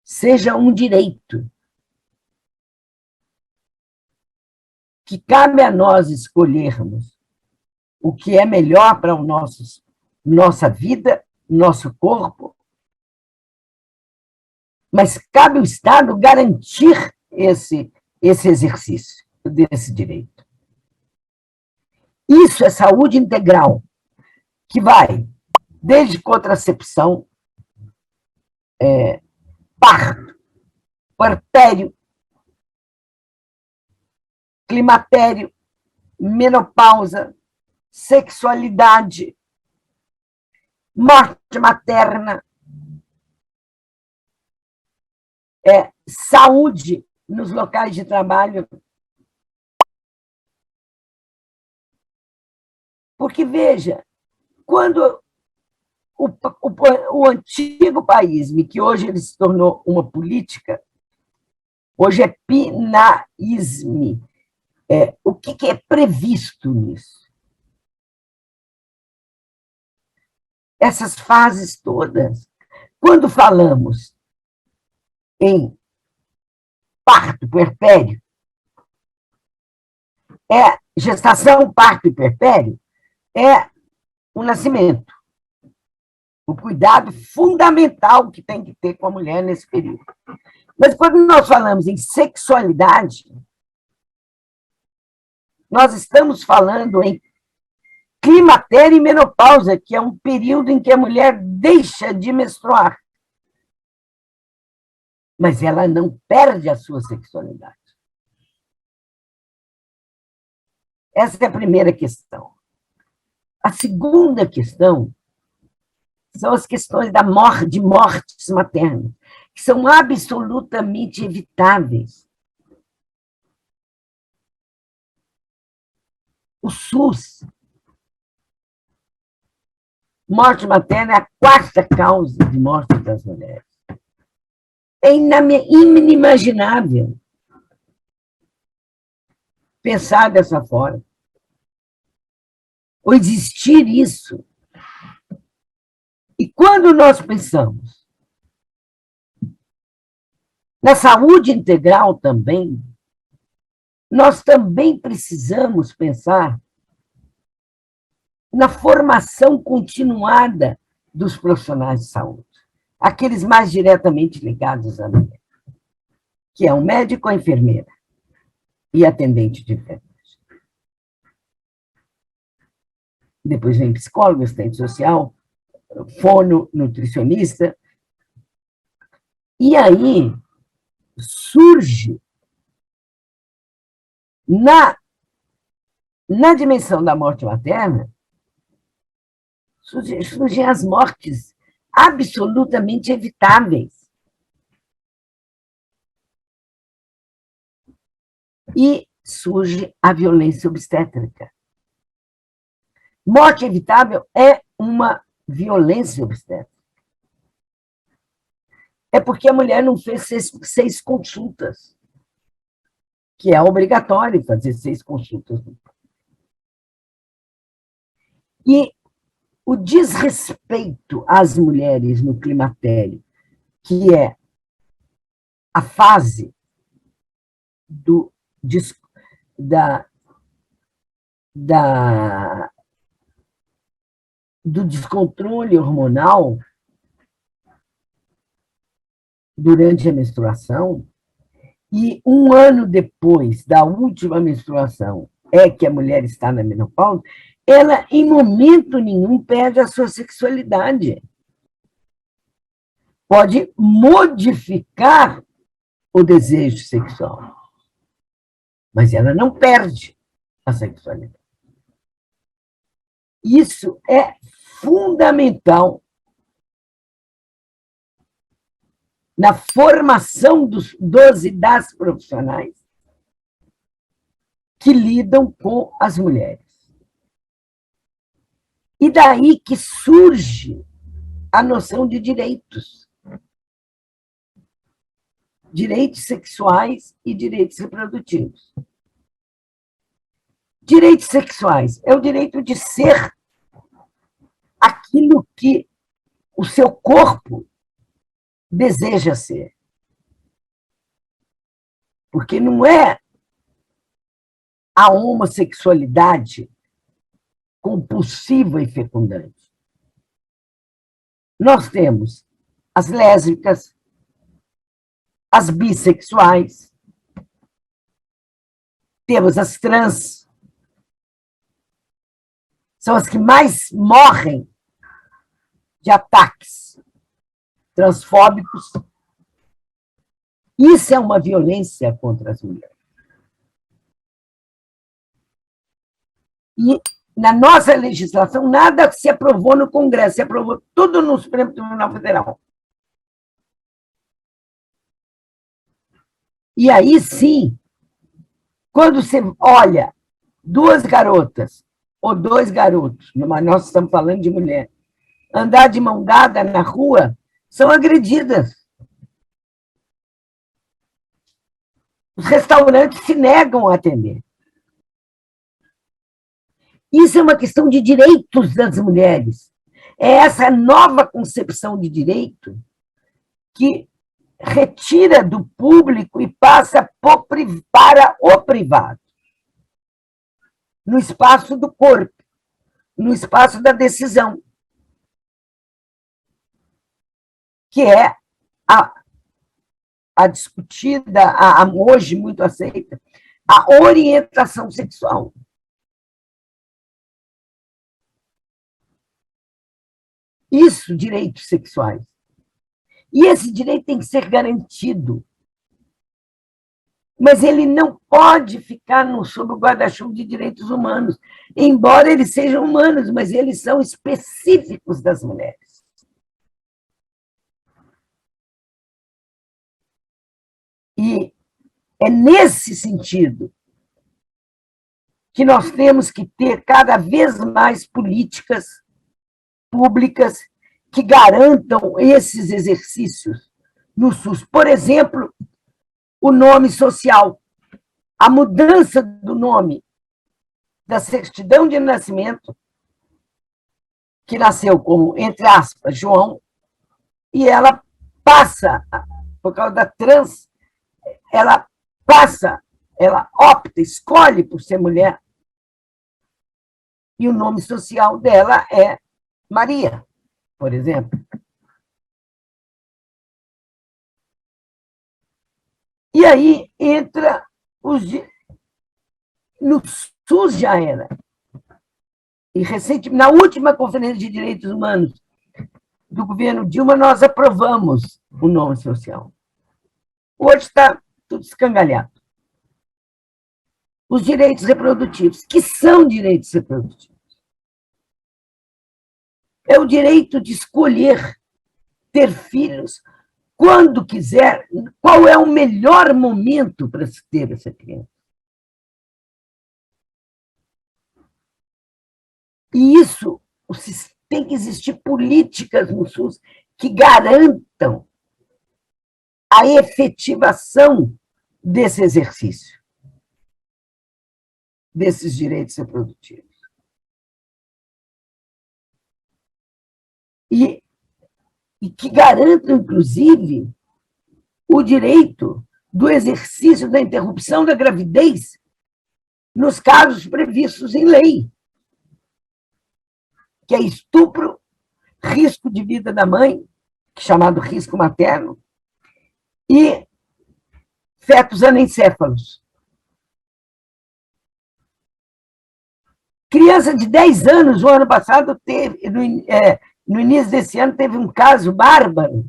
seja um direito, que cabe a nós escolhermos o que é melhor para nossa vida, nosso corpo, mas cabe ao Estado garantir esse exercício desse direito. Isso é saúde integral, que vai desde contracepção, parto, puerpério, climatério, menopausa, sexualidade, morte materna, saúde nos locais de trabalho. Porque, veja, quando o antigo paísmo, que hoje ele se tornou uma política, hoje é pinaísmo. O que é previsto nisso? Essas fases todas. Quando falamos em parto, puerpério, gestação, parto e puerpério, é o nascimento. O cuidado fundamental que tem que ter com a mulher nesse período. Mas quando nós falamos em sexualidade, nós estamos falando em climatério e menopausa, que é um período em que a mulher deixa de menstruar. Mas ela não perde a sua sexualidade. Essa é a primeira questão. A segunda questão são as questões de mortes maternas, que são absolutamente evitáveis. O SUS, morte materna é a quarta causa de morte das mulheres. É inimaginável pensar dessa forma, ou existir isso. E quando nós pensamos na saúde integral também, nós também precisamos pensar na formação continuada dos profissionais de saúde, aqueles mais diretamente ligados à mulher, que é o médico, a enfermeira e atendente de enfermagem. Depois vem psicólogo, assistente social, fono, nutricionista. E aí surge, na dimensão da morte materna, surgem as mortes absolutamente evitáveis. E surge a violência obstétrica. Morte evitável é uma violência obstétrica. É porque a mulher não fez 6 consultas, que é obrigatório fazer 6 consultas. E o desrespeito às mulheres no climatério, que é a fase do descontrole hormonal durante a menstruação, e 1 ano depois da última menstruação é que a mulher está na menopausa, ela, em momento nenhum, perde a sua sexualidade. Pode modificar o desejo sexual, mas ela não perde a sexualidade. Isso é fundamental na formação dos e das profissionais que lidam com as mulheres. E daí que surge a noção de direitos. Direitos sexuais e direitos reprodutivos. Direitos sexuais é o direito de ser aquilo que o seu corpo deseja ser. Porque não é a homossexualidade compulsiva e fecundante. Nós temos as lésbicas, as bissexuais, temos as trans, são as que mais morrem de ataques transfóbicos. Isso é uma violência contra as mulheres. E na nossa legislação, nada se aprovou no Congresso, se aprovou tudo no Supremo Tribunal Federal. E aí, sim, quando você olha 2 garotas ou 2 garotos, mas nós estamos falando de mulher, andar de mão dada na rua, são agredidas. Os restaurantes se negam a atender. Isso é uma questão de direitos das mulheres. É essa nova concepção de direito que retira do público e passa para o privado, no espaço do corpo, no espaço da decisão, que é a discutida, hoje muito aceita, a orientação sexual. Isso, direitos sexuais. E esse direito tem que ser garantido. Mas ele não pode ficar sob o guarda-chuva de direitos humanos, embora eles sejam humanos, mas eles são específicos das mulheres. E é nesse sentido que nós temos que ter cada vez mais políticas públicas que garantam esses exercícios no SUS. Por exemplo, o nome social. A mudança do nome da certidão de nascimento, que nasceu como, entre aspas, João, e ela passa, por causa da trans, ela opta, escolhe por ser mulher, e o nome social dela é Maria, por exemplo. E aí entra no SUS já era. E na última Conferência de Direitos Humanos do governo Dilma, nós aprovamos o nome social. Hoje está tudo escangalhado. Os direitos reprodutivos, que são direitos reprodutivos. É o direito de escolher ter filhos quando quiser, qual é o melhor momento para se ter essa criança. E isso, tem que existir políticas no SUS que garantam a efetivação desse exercício, desses direitos reprodutivos. E que garantam, inclusive, o direito do exercício da interrupção da gravidez nos casos previstos em lei, que é estupro, risco de vida da mãe, chamado risco materno, e fetos anencéfalos. Criança de 10 anos, o ano passado, no início desse ano, teve um caso bárbaro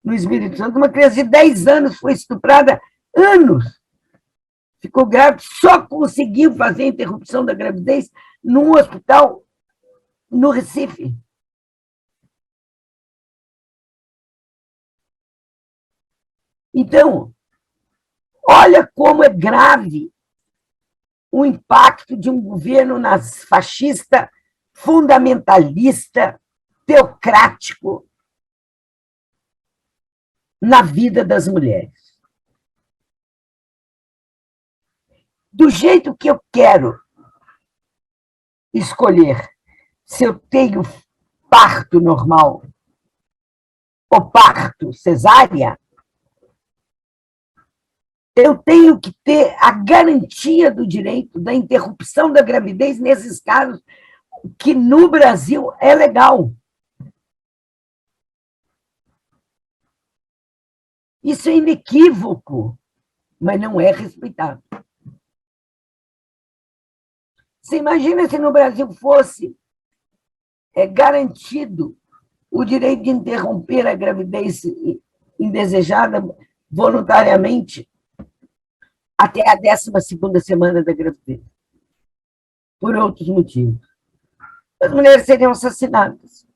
no Espírito Santo. Uma criança de 10 anos foi estuprada anos. Ficou grávida, só conseguiu fazer a interrupção da gravidez num hospital no Recife. Então, olha como é grave o impacto de um governo fascista, fundamentalista, teocrático na vida das mulheres. Do jeito que eu quero escolher se eu tenho parto normal ou parto cesárea, eu tenho que ter a garantia do direito da interrupção da gravidez nesses casos que no Brasil é legal. Isso é inequívoco, mas não é respeitado. Você imagina se no Brasil fosse garantido o direito de interromper a gravidez indesejada voluntariamente até a 12ª semana da gravidez, por outros motivos. As mulheres seriam assassinadas.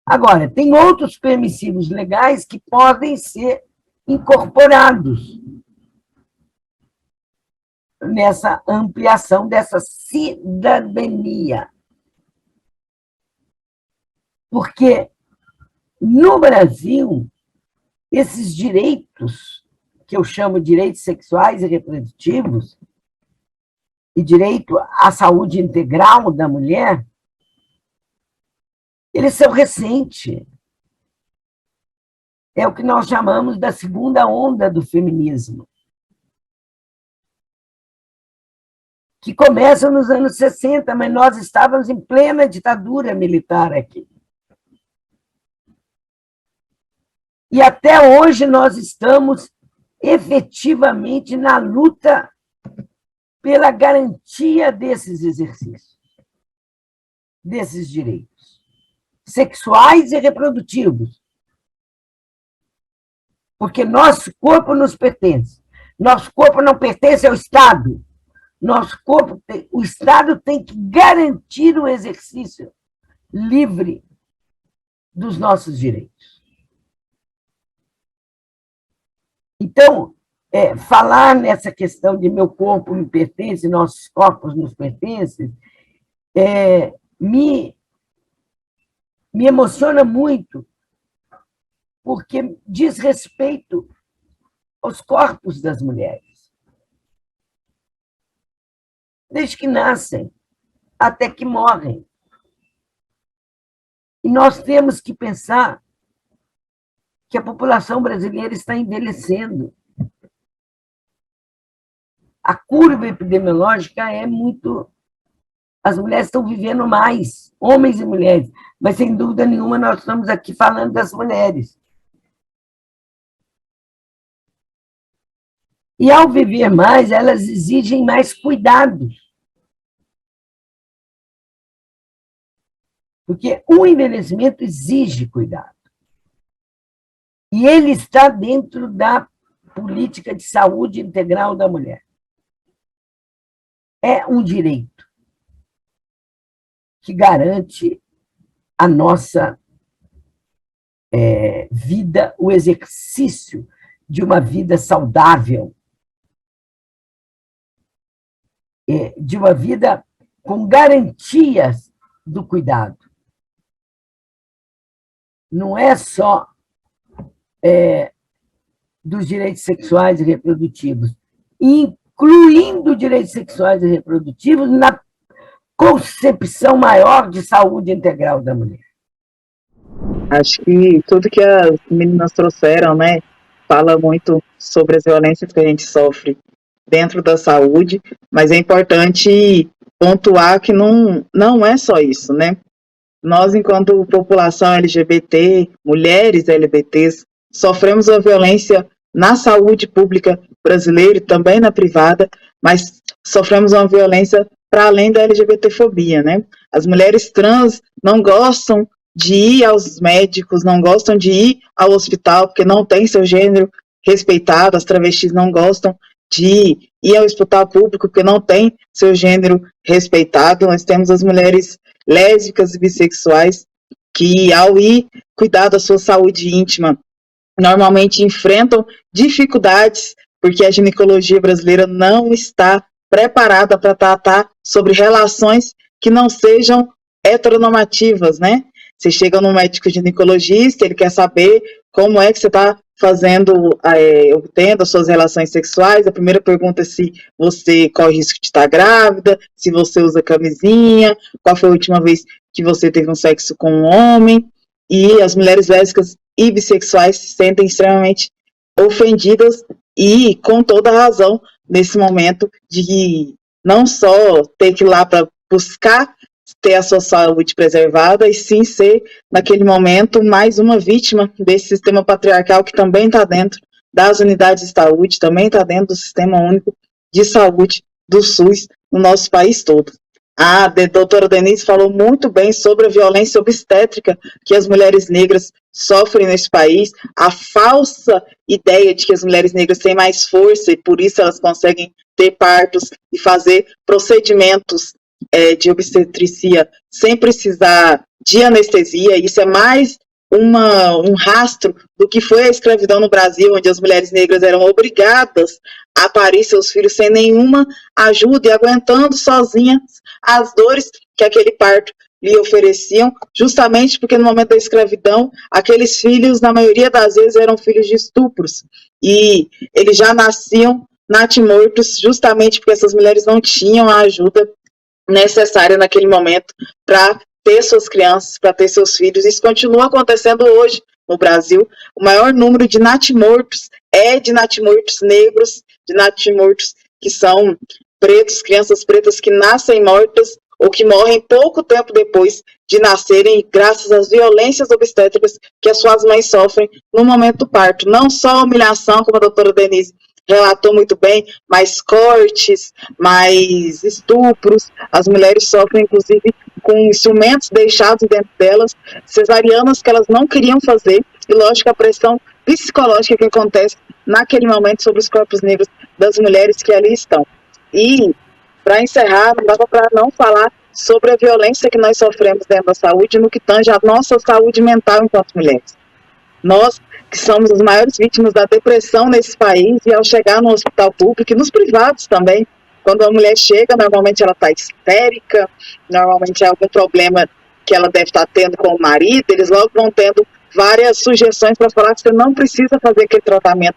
Agora, tem outros permissivos legais que podem ser incorporados nessa ampliação dessa cidadania. Porque no Brasil, esses direitos, que eu chamo de direitos sexuais e reprodutivos, e direito à saúde integral da mulher, eles são recentes. É o que nós chamamos da segunda onda do feminismo, que começa nos anos 60, mas nós estávamos em plena ditadura militar aqui. E até hoje nós estamos efetivamente na luta pela garantia desses exercícios, desses direitos sexuais e reprodutivos. Porque nosso corpo nos pertence. Nosso corpo não pertence ao Estado. Nosso corpo, o Estado tem que garantir o exercício livre dos nossos direitos. Então, falar nessa questão de meu corpo me pertence, nossos corpos nos pertencem, me emociona muito, porque diz respeito aos corpos das mulheres. Desde que nascem até que morrem. E nós temos que pensar que a população brasileira está envelhecendo. A curva epidemiológica é muito... As mulheres estão vivendo mais, homens e mulheres, mas, sem dúvida nenhuma, nós estamos aqui falando das mulheres. E, ao viver mais, elas exigem mais cuidados. Porque o envelhecimento exige cuidado. E ele está dentro da política de saúde integral da mulher. É um direito que garante a nossa vida, o exercício de uma vida saudável, de uma vida com garantias do cuidado. Não é só dos direitos sexuais e reprodutivos, incluindo direitos sexuais e reprodutivos na concepção maior de saúde integral da mulher. Acho que tudo que as meninas trouxeram, né, fala muito sobre as violências que a gente sofre dentro da saúde, mas é importante pontuar que não é só isso, né? Nós, enquanto população LGBT, mulheres LGBTs, sofremos a violência na saúde pública brasileira e também na privada, mas sofremos uma violência para além da LGBTfobia, né? As mulheres trans não gostam de ir aos médicos, não gostam de ir ao hospital, porque não tem seu gênero respeitado, as travestis não gostam de ir ao hospital público, porque não tem seu gênero respeitado. Nós temos as mulheres lésbicas e bissexuais que, ao ir cuidar da sua saúde íntima, normalmente enfrentam dificuldades, porque a ginecologia brasileira não está preparada para tratar sobre relações que não sejam heteronormativas, né? Você chega num médico ginecologista, ele quer saber como é que você está obtendo as suas relações sexuais. A primeira pergunta é se você corre risco de estar grávida, se você usa camisinha, qual foi a última vez que você teve um sexo com um homem. E as mulheres lésbicas e bissexuais se sentem extremamente ofendidas e com toda a razão nesse momento de não só ter que ir lá para buscar ter a sua saúde preservada, e sim ser, naquele momento, mais uma vítima desse sistema patriarcal que também está dentro das unidades de saúde, também está dentro do Sistema Único de Saúde do SUS no nosso país todo. A doutora Denise falou muito bem sobre a violência obstétrica que as mulheres negras sofrem nesse país, a falsa ideia de que as mulheres negras têm mais força e por isso elas conseguem ter partos e fazer procedimentos de obstetricia sem precisar de anestesia. Isso é mais um rastro do que foi a escravidão no Brasil, onde as mulheres negras eram obrigadas a parir seus filhos sem nenhuma ajuda e aguentando sozinhas as dores que aquele parto lhe ofereciam, justamente porque no momento da escravidão, aqueles filhos, na maioria das vezes, eram filhos de estupros, e eles já nasciam natimortos, justamente porque essas mulheres não tinham a ajuda necessária naquele momento para ter suas crianças, para ter seus filhos. Isso continua acontecendo hoje no Brasil. O maior número de natimortos é de natimortos negros, de natimortos que são pretos, crianças pretas que nascem mortas ou que morrem pouco tempo depois de nascerem, graças às violências obstétricas que as suas mães sofrem no momento do parto. Não só a humilhação, como a doutora Denise relatou muito bem, mais cortes, mais estupros. As mulheres sofrem, inclusive, com instrumentos deixados dentro delas, cesarianas que elas não queriam fazer, e, lógico, a pressão psicológica que acontece naquele momento sobre os corpos negros das mulheres que ali estão. E, para encerrar, não dava para não falar sobre a violência que nós sofremos dentro da saúde, no que tange a nossa saúde mental enquanto mulheres. Nós, que somos as maiores vítimas da depressão nesse país, e ao chegar no hospital público, e nos privados também, quando a mulher chega, normalmente ela está histérica, normalmente é algum problema que ela deve estar tendo com o marido, eles logo vão tendo várias sugestões para falar que você não precisa fazer aquele tratamento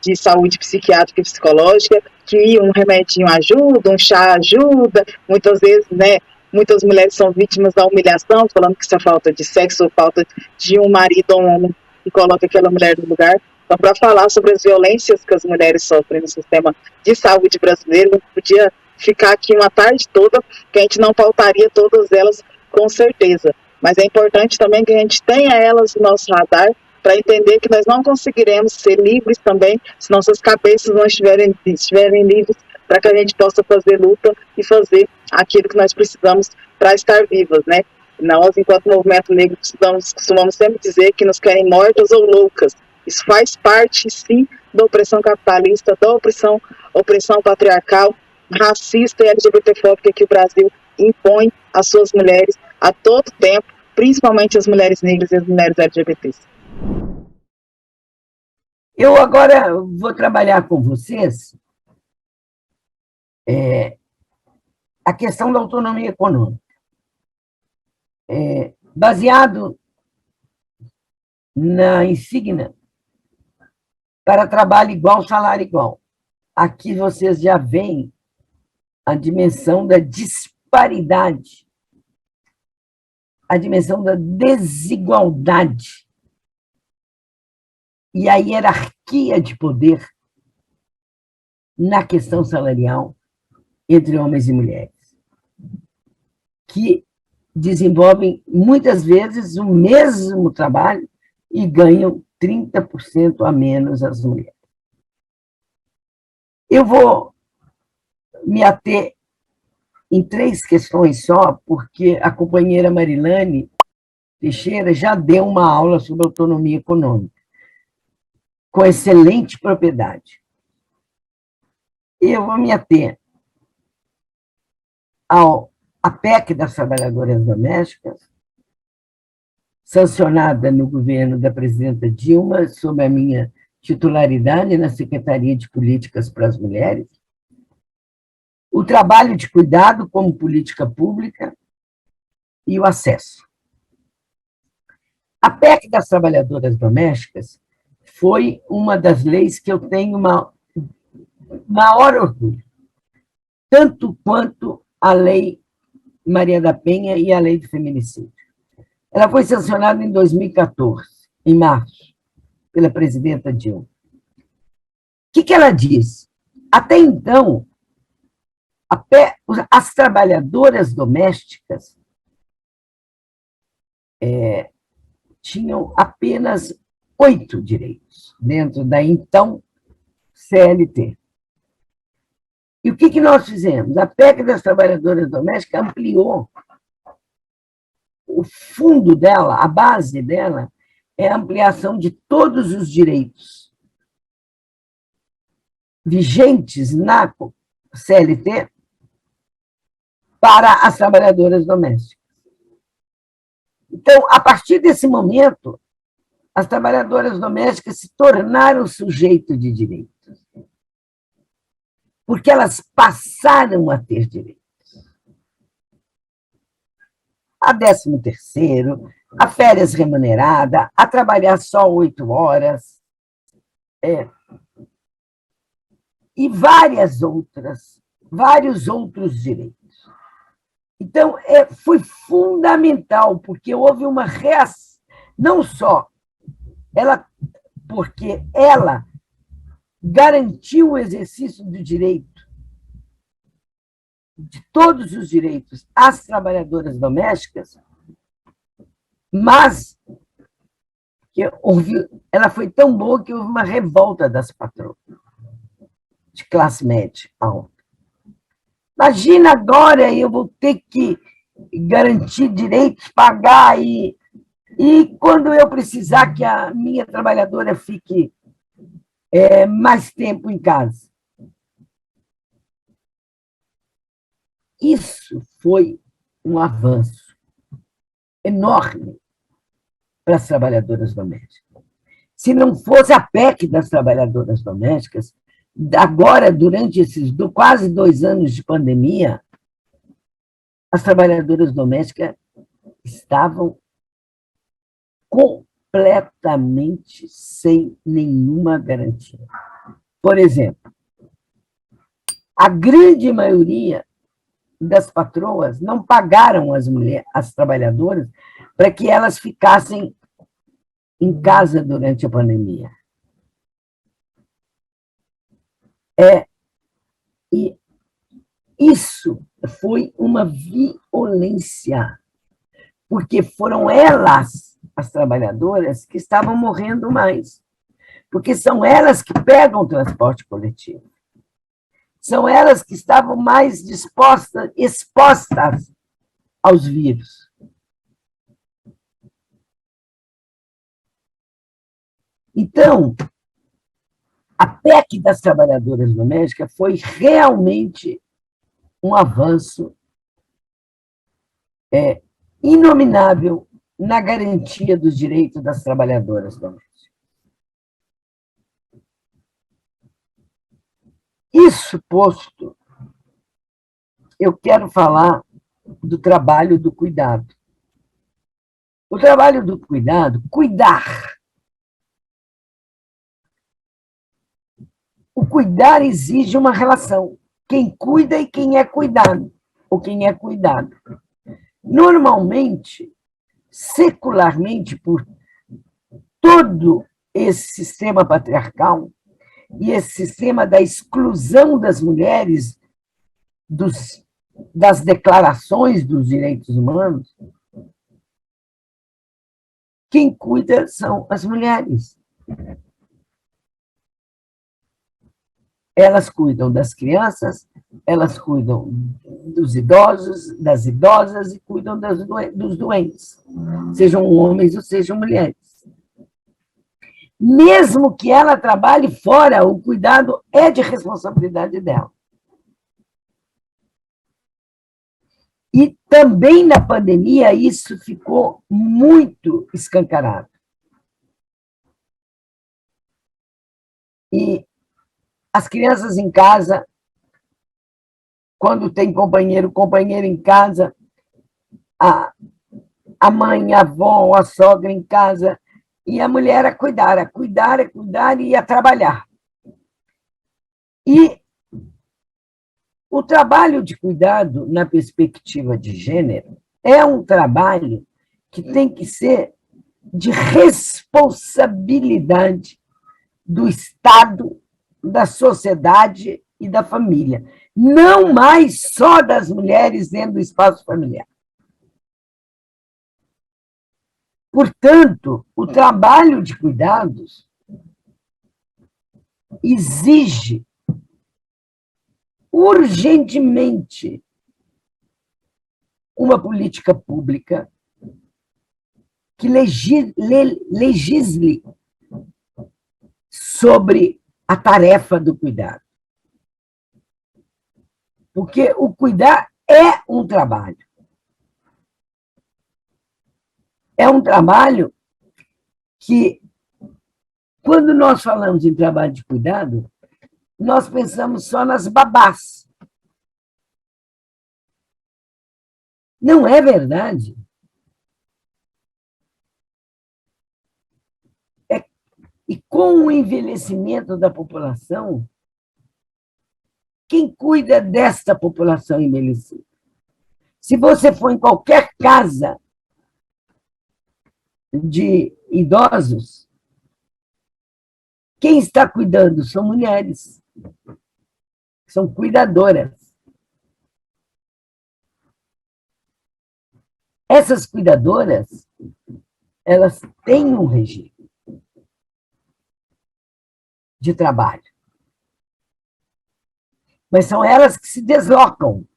de saúde psiquiátrica e psicológica, que um remedinho ajuda, um chá ajuda, muitas vezes, né, muitas mulheres são vítimas da humilhação, falando que isso é falta de sexo ou falta de um marido ou um homem que coloca aquela mulher no lugar. Então, para falar sobre as violências que as mulheres sofrem no sistema de saúde brasileiro, não podia ficar aqui uma tarde toda, que a gente não pautaria todas elas com certeza. Mas é importante também que a gente tenha elas no nosso radar, para entender que nós não conseguiremos ser livres também se nossas cabeças não estiverem livres, para que a gente possa fazer luta e fazer aquilo que nós precisamos para estar vivas, né? Nós, enquanto movimento negro, costumamos sempre dizer que nos querem mortas ou loucas. Isso faz parte, sim, da opressão capitalista, da opressão patriarcal, racista e LGBTfóbica que o Brasil impõe às suas mulheres a todo tempo, principalmente as mulheres negras e as mulheres LGBTs. Eu agora vou trabalhar com vocês a questão da autonomia econômica. Baseado na insígnia para trabalho igual, salário igual. Aqui vocês já veem a dimensão da disparidade, a dimensão da desigualdade e a hierarquia de poder na questão salarial entre homens e mulheres, que desenvolvem muitas vezes o mesmo trabalho e ganham 30% a menos as mulheres. Eu vou me ater em 3 questões só, porque a companheira Marilane Teixeira já deu uma aula sobre autonomia econômica, com excelente propriedade. Eu vou me ater à PEC das trabalhadoras domésticas, sancionada no governo da presidenta Dilma, sob a minha titularidade na Secretaria de Políticas para as Mulheres, o trabalho de cuidado como política pública e o acesso. A PEC das trabalhadoras domésticas foi uma das leis que eu tenho maior orgulho, tanto quanto a Lei Maria da Penha e a Lei do Feminicídio. Ela foi sancionada em 2014, em março, pela presidenta Dilma. O que ela diz? Até então, as trabalhadoras domésticas tinham apenas 8 direitos dentro da, então, CLT. E o que nós fizemos? A PEC das trabalhadoras domésticas ampliou o fundo dela, a base dela, é a ampliação de todos os direitos vigentes na CLT para as trabalhadoras domésticas. Então, a partir desse momento, as trabalhadoras domésticas se tornaram sujeito de direitos, porque elas passaram a ter direitos. A 13º, a férias remunerada, a trabalhar só 8 horas, e vários outros direitos. Então, foi fundamental, porque houve uma reação, não só porque ela garantiu o exercício do direito, de todos os direitos às trabalhadoras domésticas, mas ela foi tão boa que houve uma revolta das patroas, de classe média alta. Imagina agora eu vou ter que garantir direitos, pagar, e quando eu precisar que a minha trabalhadora fique mais tempo em casa. Isso foi um avanço enorme para as trabalhadoras domésticas. Se não fosse a PEC das trabalhadoras domésticas, agora, durante esses quase 2 anos de pandemia, as trabalhadoras domésticas estavam completamente sem nenhuma garantia. Por exemplo, a grande maioria das patroas não pagaram as trabalhadoras para que elas ficassem em casa durante a pandemia. E isso foi uma violência, porque foram elas, as trabalhadoras, que estavam morrendo mais, porque são elas que pegam o transporte coletivo, são elas que estavam mais expostas aos vírus. Então, a PEC das trabalhadoras domésticas foi realmente um avanço inominável na garantia dos direitos das trabalhadoras domésticas. Isso posto, eu quero falar do trabalho do cuidado. O trabalho do cuidado, cuidar. O cuidar exige uma relação. Quem cuida e quem é cuidado, ou quem é cuidado. Normalmente, secularmente, por todo esse sistema patriarcal e esse sistema da exclusão das mulheres das declarações dos direitos humanos, quem cuida são as mulheres. Elas cuidam das crianças, elas cuidam dos idosos, das idosas e cuidam dos doentes, sejam homens ou sejam mulheres. Mesmo que ela trabalhe fora, o cuidado é de responsabilidade dela. E também na pandemia isso ficou muito escancarado. E as crianças em casa, quando tem companheiro em casa, a mãe, a avó, a sogra em casa, e a mulher a cuidar e a trabalhar. E o trabalho de cuidado, na perspectiva de gênero, é um trabalho que tem que ser de responsabilidade do Estado, da sociedade e da família, não mais só das mulheres dentro do espaço familiar. Portanto, o trabalho de cuidados exige urgentemente uma política pública que legisle sobre a tarefa do cuidado. Porque o cuidar é um trabalho. É um trabalho que Quando nós falamos em trabalho de cuidado, nós pensamos só nas babás. Não é verdade. E com o envelhecimento da população, quem cuida desta população envelhecida? Se você for em qualquer casa de idosos, quem está cuidando são mulheres, são cuidadoras. Essas cuidadoras, elas têm um regime de trabalho, mas são elas que se deslocam,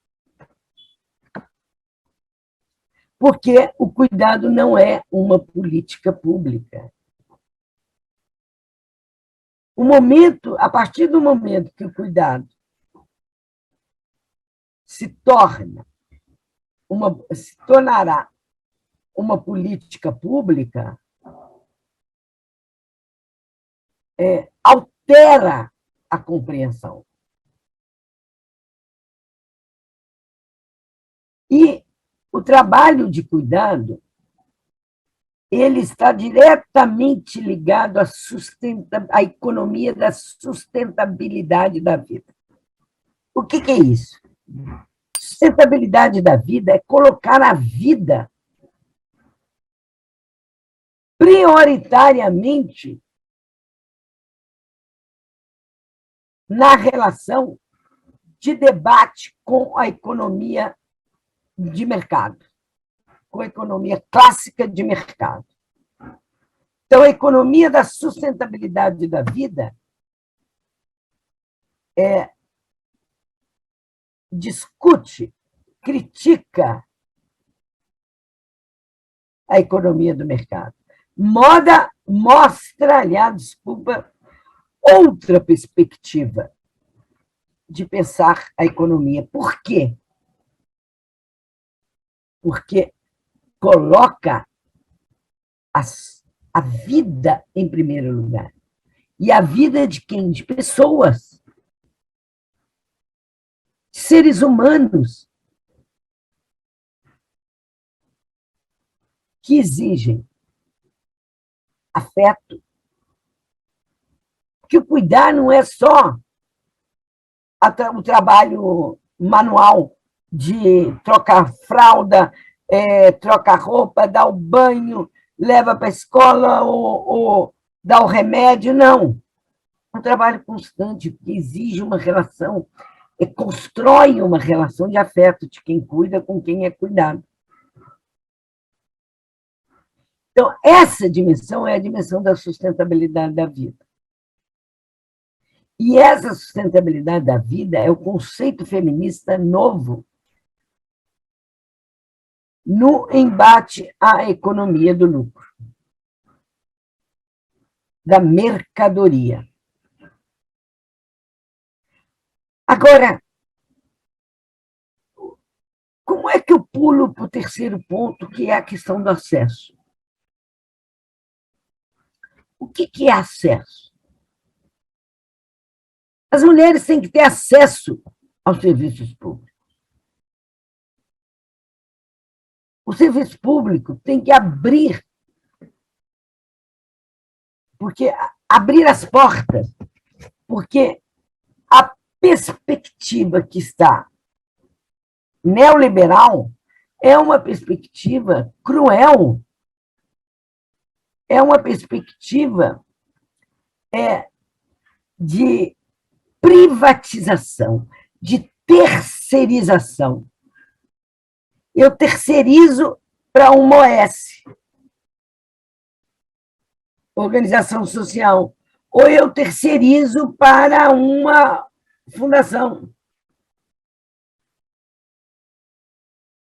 porque o cuidado não é uma política pública. A partir do momento que o cuidado se tornará uma política pública, altera a compreensão. E o trabalho de cuidado, ele está diretamente ligado à economia da sustentabilidade da vida. O que é isso? Sustentabilidade da vida é colocar a vida prioritariamente na relação de debate com a economia de mercado, com a economia clássica de mercado. Então, a economia da sustentabilidade da vida discute, critica a economia do mercado. Mostra, aliás, outra perspectiva de pensar a economia. Por quê? Porque coloca a vida em primeiro lugar. E a vida de quem? De pessoas. Seres humanos que exigem afeto. Que o cuidar não é só o trabalho manual de trocar fralda, trocar roupa, dar o banho, leva para a escola ou dar o remédio, não. É um trabalho constante, que exige uma relação, constrói uma relação de afeto de quem cuida com quem é cuidado. Então, essa dimensão é a dimensão da sustentabilidade da vida. E essa sustentabilidade da vida é o conceito feminista novo no embate à economia do lucro, da mercadoria. Agora, como é que eu pulo para o terceiro ponto, que é a questão do acesso? O que é acesso? As mulheres têm que ter acesso aos serviços públicos. O serviço público tem que abrir as portas, porque a perspectiva que está neoliberal é uma perspectiva cruel, é uma perspectiva de privatização, de terceirização. Eu terceirizo para uma OS, organização social, ou eu terceirizo para uma fundação.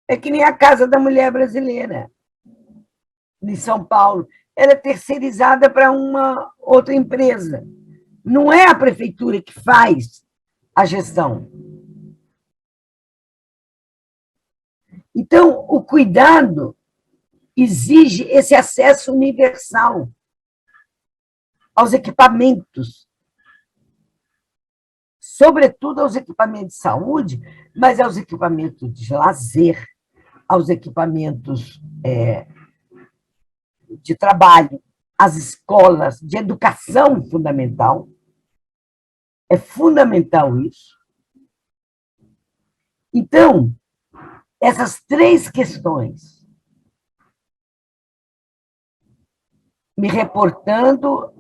É que nem a Casa da Mulher Brasileira, em São Paulo. Ela é terceirizada para uma outra empresa. Não é a prefeitura que faz a gestão. Então, o cuidado exige esse acesso universal. aos equipamentos, sobretudo aos equipamentos de saúde, mas aos equipamentos de lazer, aos equipamentos de trabalho, às escolas, de educação fundamental. É fundamental isso. Então, essas três questões, me reportando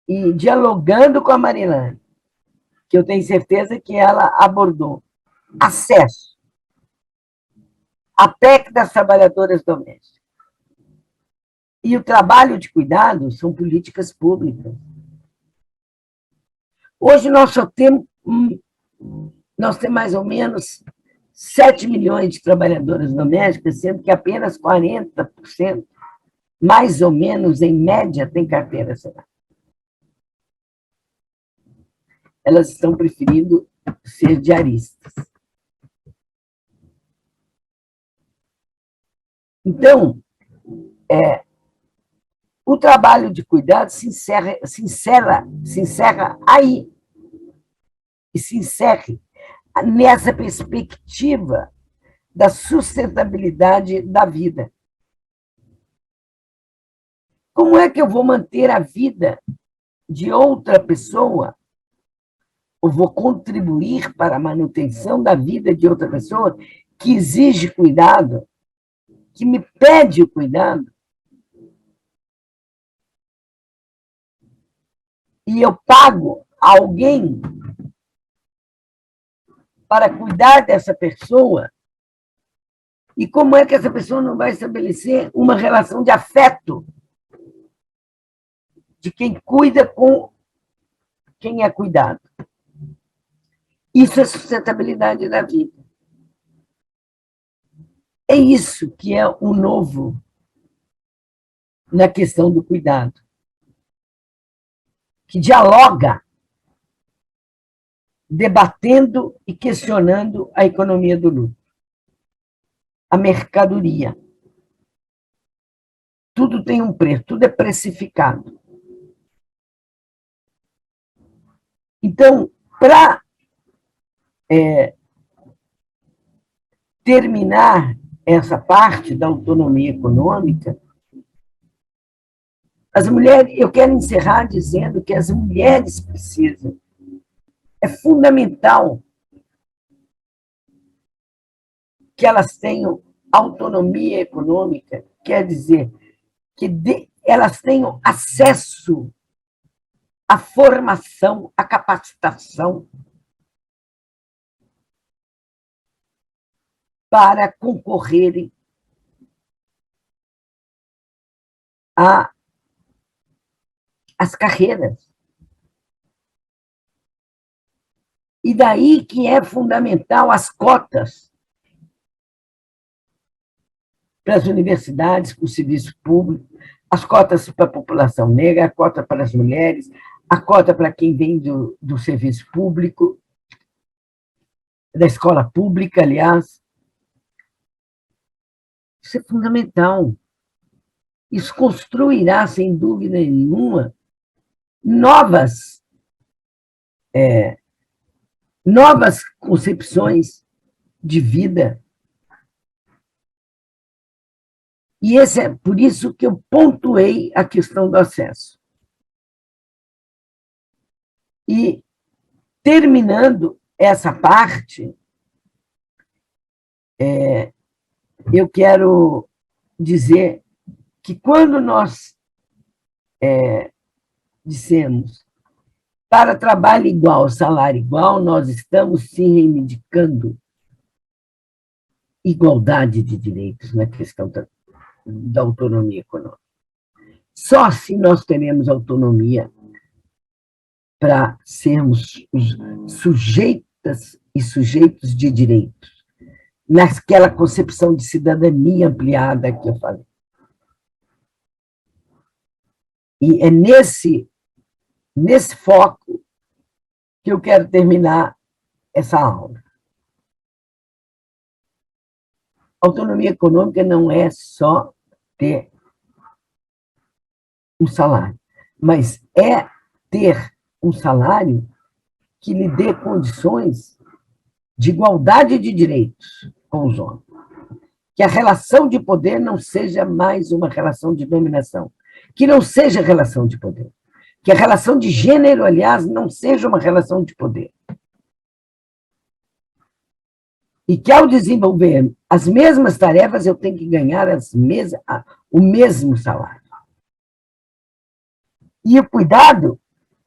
e dialogando com a Marilane, que eu tenho certeza que ela abordou. Acesso. A PEC das trabalhadoras domésticas. E o trabalho de cuidado são políticas públicas. Hoje nós temos mais ou menos 7 milhões de trabalhadoras domésticas, sendo que apenas 40%, mais ou menos, em média, tem carteira assinada. Elas estão preferindo ser diaristas. Então, o trabalho de cuidado se encerra aí, e se encerre nessa perspectiva da sustentabilidade da vida. Como é que eu vou manter a vida de outra pessoa? Ou vou contribuir para a manutenção da vida de outra pessoa que exige cuidado, que me pede o cuidado? E eu pago alguém para cuidar dessa pessoa? E como é que essa pessoa não vai estabelecer uma relação de afeto de quem cuida com quem é cuidado? Isso é sustentabilidade da vida. É isso que é o novo na questão do cuidado, que dialoga, debatendo e questionando a economia do lucro, a mercadoria. Tudo tem um preço, tudo é precificado. Então, para terminar essa parte da autonomia econômica, as mulheres, eu quero encerrar dizendo que as mulheres precisam, é fundamental que elas tenham autonomia econômica, quer dizer, que elas tenham acesso à formação, à capacitação para concorrerem às carreiras. E daí que é fundamental as cotas para as universidades, para o serviço público, as cotas para a população negra, a cota para as mulheres, a cota para quem vem do serviço público, da escola pública, aliás. Isso é fundamental. Isso construirá, sem dúvida nenhuma, novas concepções de vida. E é por isso que eu pontuei a questão do acesso. E, terminando essa parte, eu quero dizer que quando nós dissemos para trabalho igual, salário igual, nós estamos se reivindicando igualdade de direitos na questão da autonomia econômica. Só se nós teremos autonomia para sermos sujeitas e sujeitos de direitos, naquela concepção de cidadania ampliada que eu falei. E é nesse foco que eu quero terminar essa aula. Autonomia econômica não é só ter um salário. mas é ter um salário que lhe dê condições de igualdade de direitos com os homens. Que a relação de poder não seja mais uma relação de dominação, que não seja relação de poder, que a relação de gênero, aliás, não seja uma relação de poder. E que, ao desenvolver as mesmas tarefas, eu tenho que ganhar o mesmo salário. E o cuidado,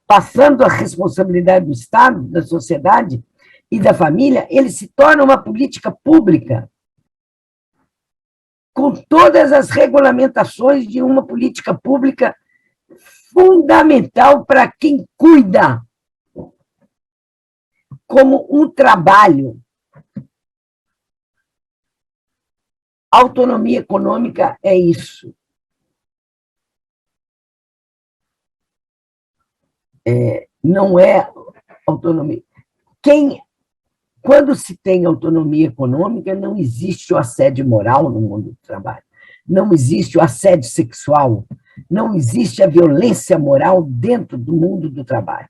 passando a responsabilidade do Estado, da sociedade e da família, ele se torna uma política pública, com todas as regulamentações de uma política pública fundamental para quem cuida, como um trabalho. Autonomia econômica é isso. Não é autonomia. Quando se tem autonomia econômica, não existe o assédio moral no mundo do trabalho, não existe o assédio sexual, não existe a violência moral dentro do mundo do trabalho,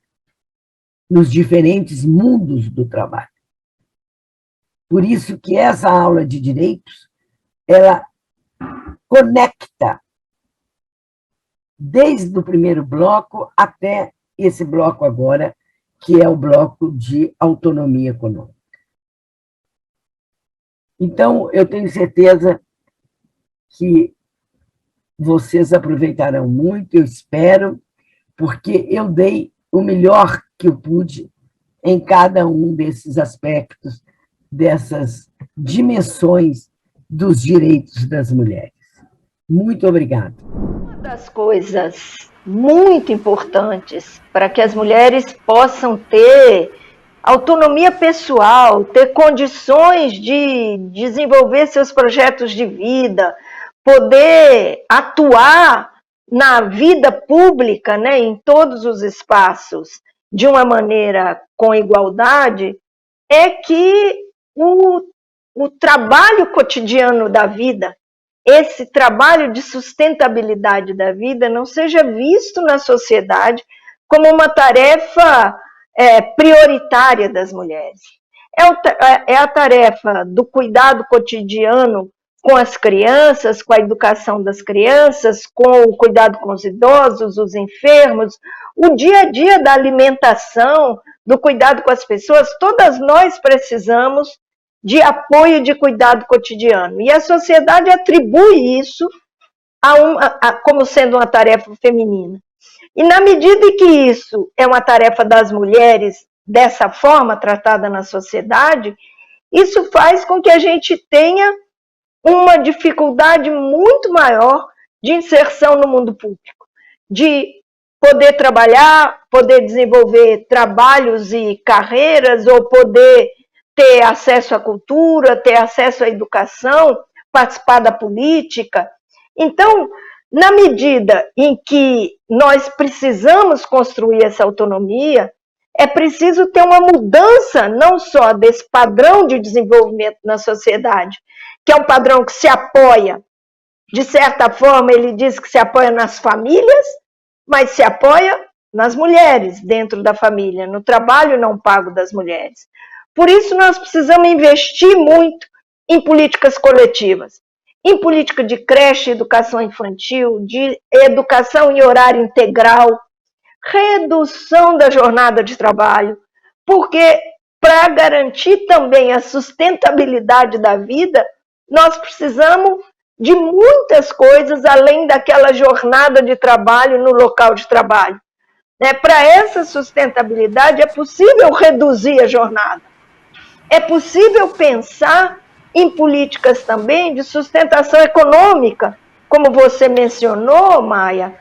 nos diferentes mundos do trabalho. Por isso que essa aula de direitos, ela conecta desde o primeiro bloco até esse bloco agora, que é o bloco de autonomia econômica. Então, eu tenho certeza que vocês aproveitarão muito, eu espero, porque eu dei o melhor que eu pude em cada um desses aspectos, dessas dimensões dos direitos das mulheres. Muito obrigada. Uma das coisas muito importantes para que as mulheres possam ter autonomia pessoal, ter condições de desenvolver seus projetos de vida, poder atuar na vida pública, né, em todos os espaços, de uma maneira com igualdade, é que o trabalho cotidiano da vida, esse trabalho de sustentabilidade da vida, não seja visto na sociedade como uma tarefa prioritária das mulheres. É a tarefa do cuidado cotidiano com as crianças, com a educação das crianças, com o cuidado com os idosos, os enfermos, o dia a dia da alimentação, do cuidado com as pessoas. Todas nós precisamos de apoio de cuidado cotidiano. E a sociedade atribui isso como sendo uma tarefa feminina. E na medida em que isso é uma tarefa das mulheres, dessa forma tratada na sociedade, isso faz com que a gente tenha uma dificuldade muito maior de inserção no mundo público, de poder trabalhar, poder desenvolver trabalhos e carreiras, ou poder ter acesso à cultura, ter acesso à educação, participar da política. Então, na medida em que nós precisamos construir essa autonomia, é preciso ter uma mudança não só desse padrão de desenvolvimento na sociedade, que é um padrão que se apoia, de certa forma, ele diz que se apoia nas famílias, mas se apoia nas mulheres dentro da família, no trabalho não pago das mulheres. Por isso, nós precisamos investir muito em políticas coletivas, em política de creche, educação infantil, de educação em horário integral, redução da jornada de trabalho, porque para garantir também a sustentabilidade da vida, nós precisamos de muitas coisas além daquela jornada de trabalho no local de trabalho. Para essa sustentabilidade é possível reduzir a jornada, é possível pensar em políticas também de sustentação econômica, como você mencionou, Maia.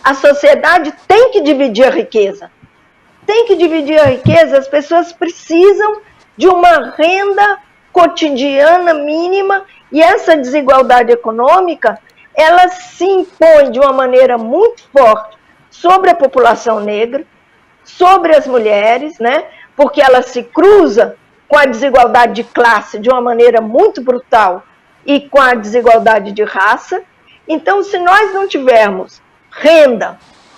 A sociedade tem que dividir a riqueza. Tem que dividir a riqueza, as pessoas precisam de uma renda cotidiana mínima, e essa desigualdade econômica, ela se impõe de uma maneira muito forte sobre a população negra, sobre as mulheres, né? Porque ela se cruza com a desigualdade de classe de uma maneira muito brutal e com a desigualdade de raça. Então, se nós não tivermos renda,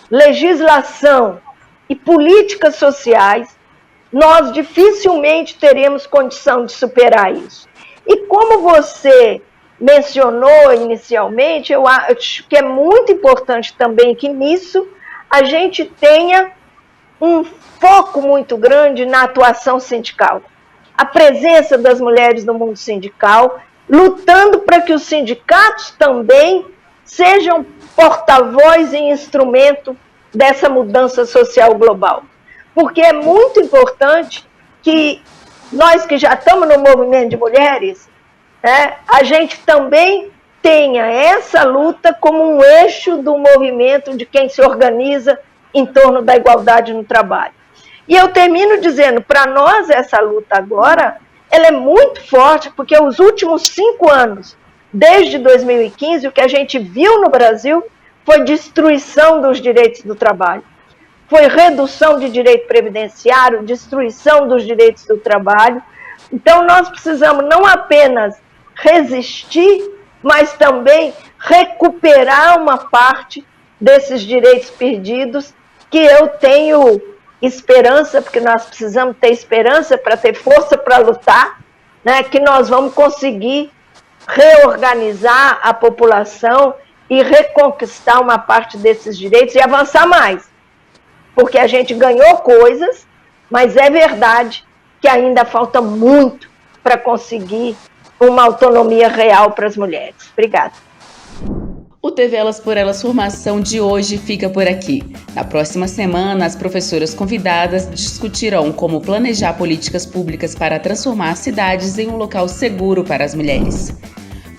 legislação e políticas sociais, nós dificilmente teremos condição de superar isso. E como você mencionou inicialmente, eu acho que é muito importante também que nisso a gente tenha um foco muito grande na atuação sindical. A presença das mulheres no mundo sindical, lutando para que os sindicatos também sejam porta-voz e instrumento dessa mudança social global. Porque é muito importante que nós que já estamos no movimento de mulheres, né, a gente também tenha essa luta como um eixo do movimento de quem se organiza em torno da igualdade no trabalho. E eu termino dizendo, para nós essa luta agora, ela é muito forte, porque os últimos 5 anos, desde 2015, o que a gente viu no Brasil foi destruição dos direitos do trabalho. Foi redução de direito previdenciário, destruição dos direitos do trabalho. Então, nós precisamos não apenas resistir, mas também recuperar uma parte desses direitos perdidos, que eu tenho esperança, porque nós precisamos ter esperança para ter força para lutar, né, que nós vamos conseguir reorganizar a população e reconquistar uma parte desses direitos e avançar mais. Porque a gente ganhou coisas, mas é verdade que ainda falta muito para conseguir uma autonomia real para as mulheres. Obrigada. O TV Elas por Elas Formação de hoje fica por aqui. Na próxima semana, as professoras convidadas discutirão como planejar políticas públicas para transformar as cidades em um local seguro para as mulheres.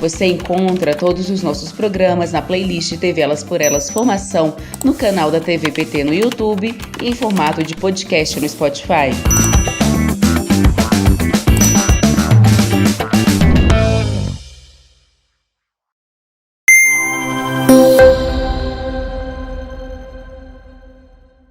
Você encontra todos os nossos programas na playlist TV Elas por Elas Formação no canal da TV PT no YouTube e em formato de podcast no Spotify.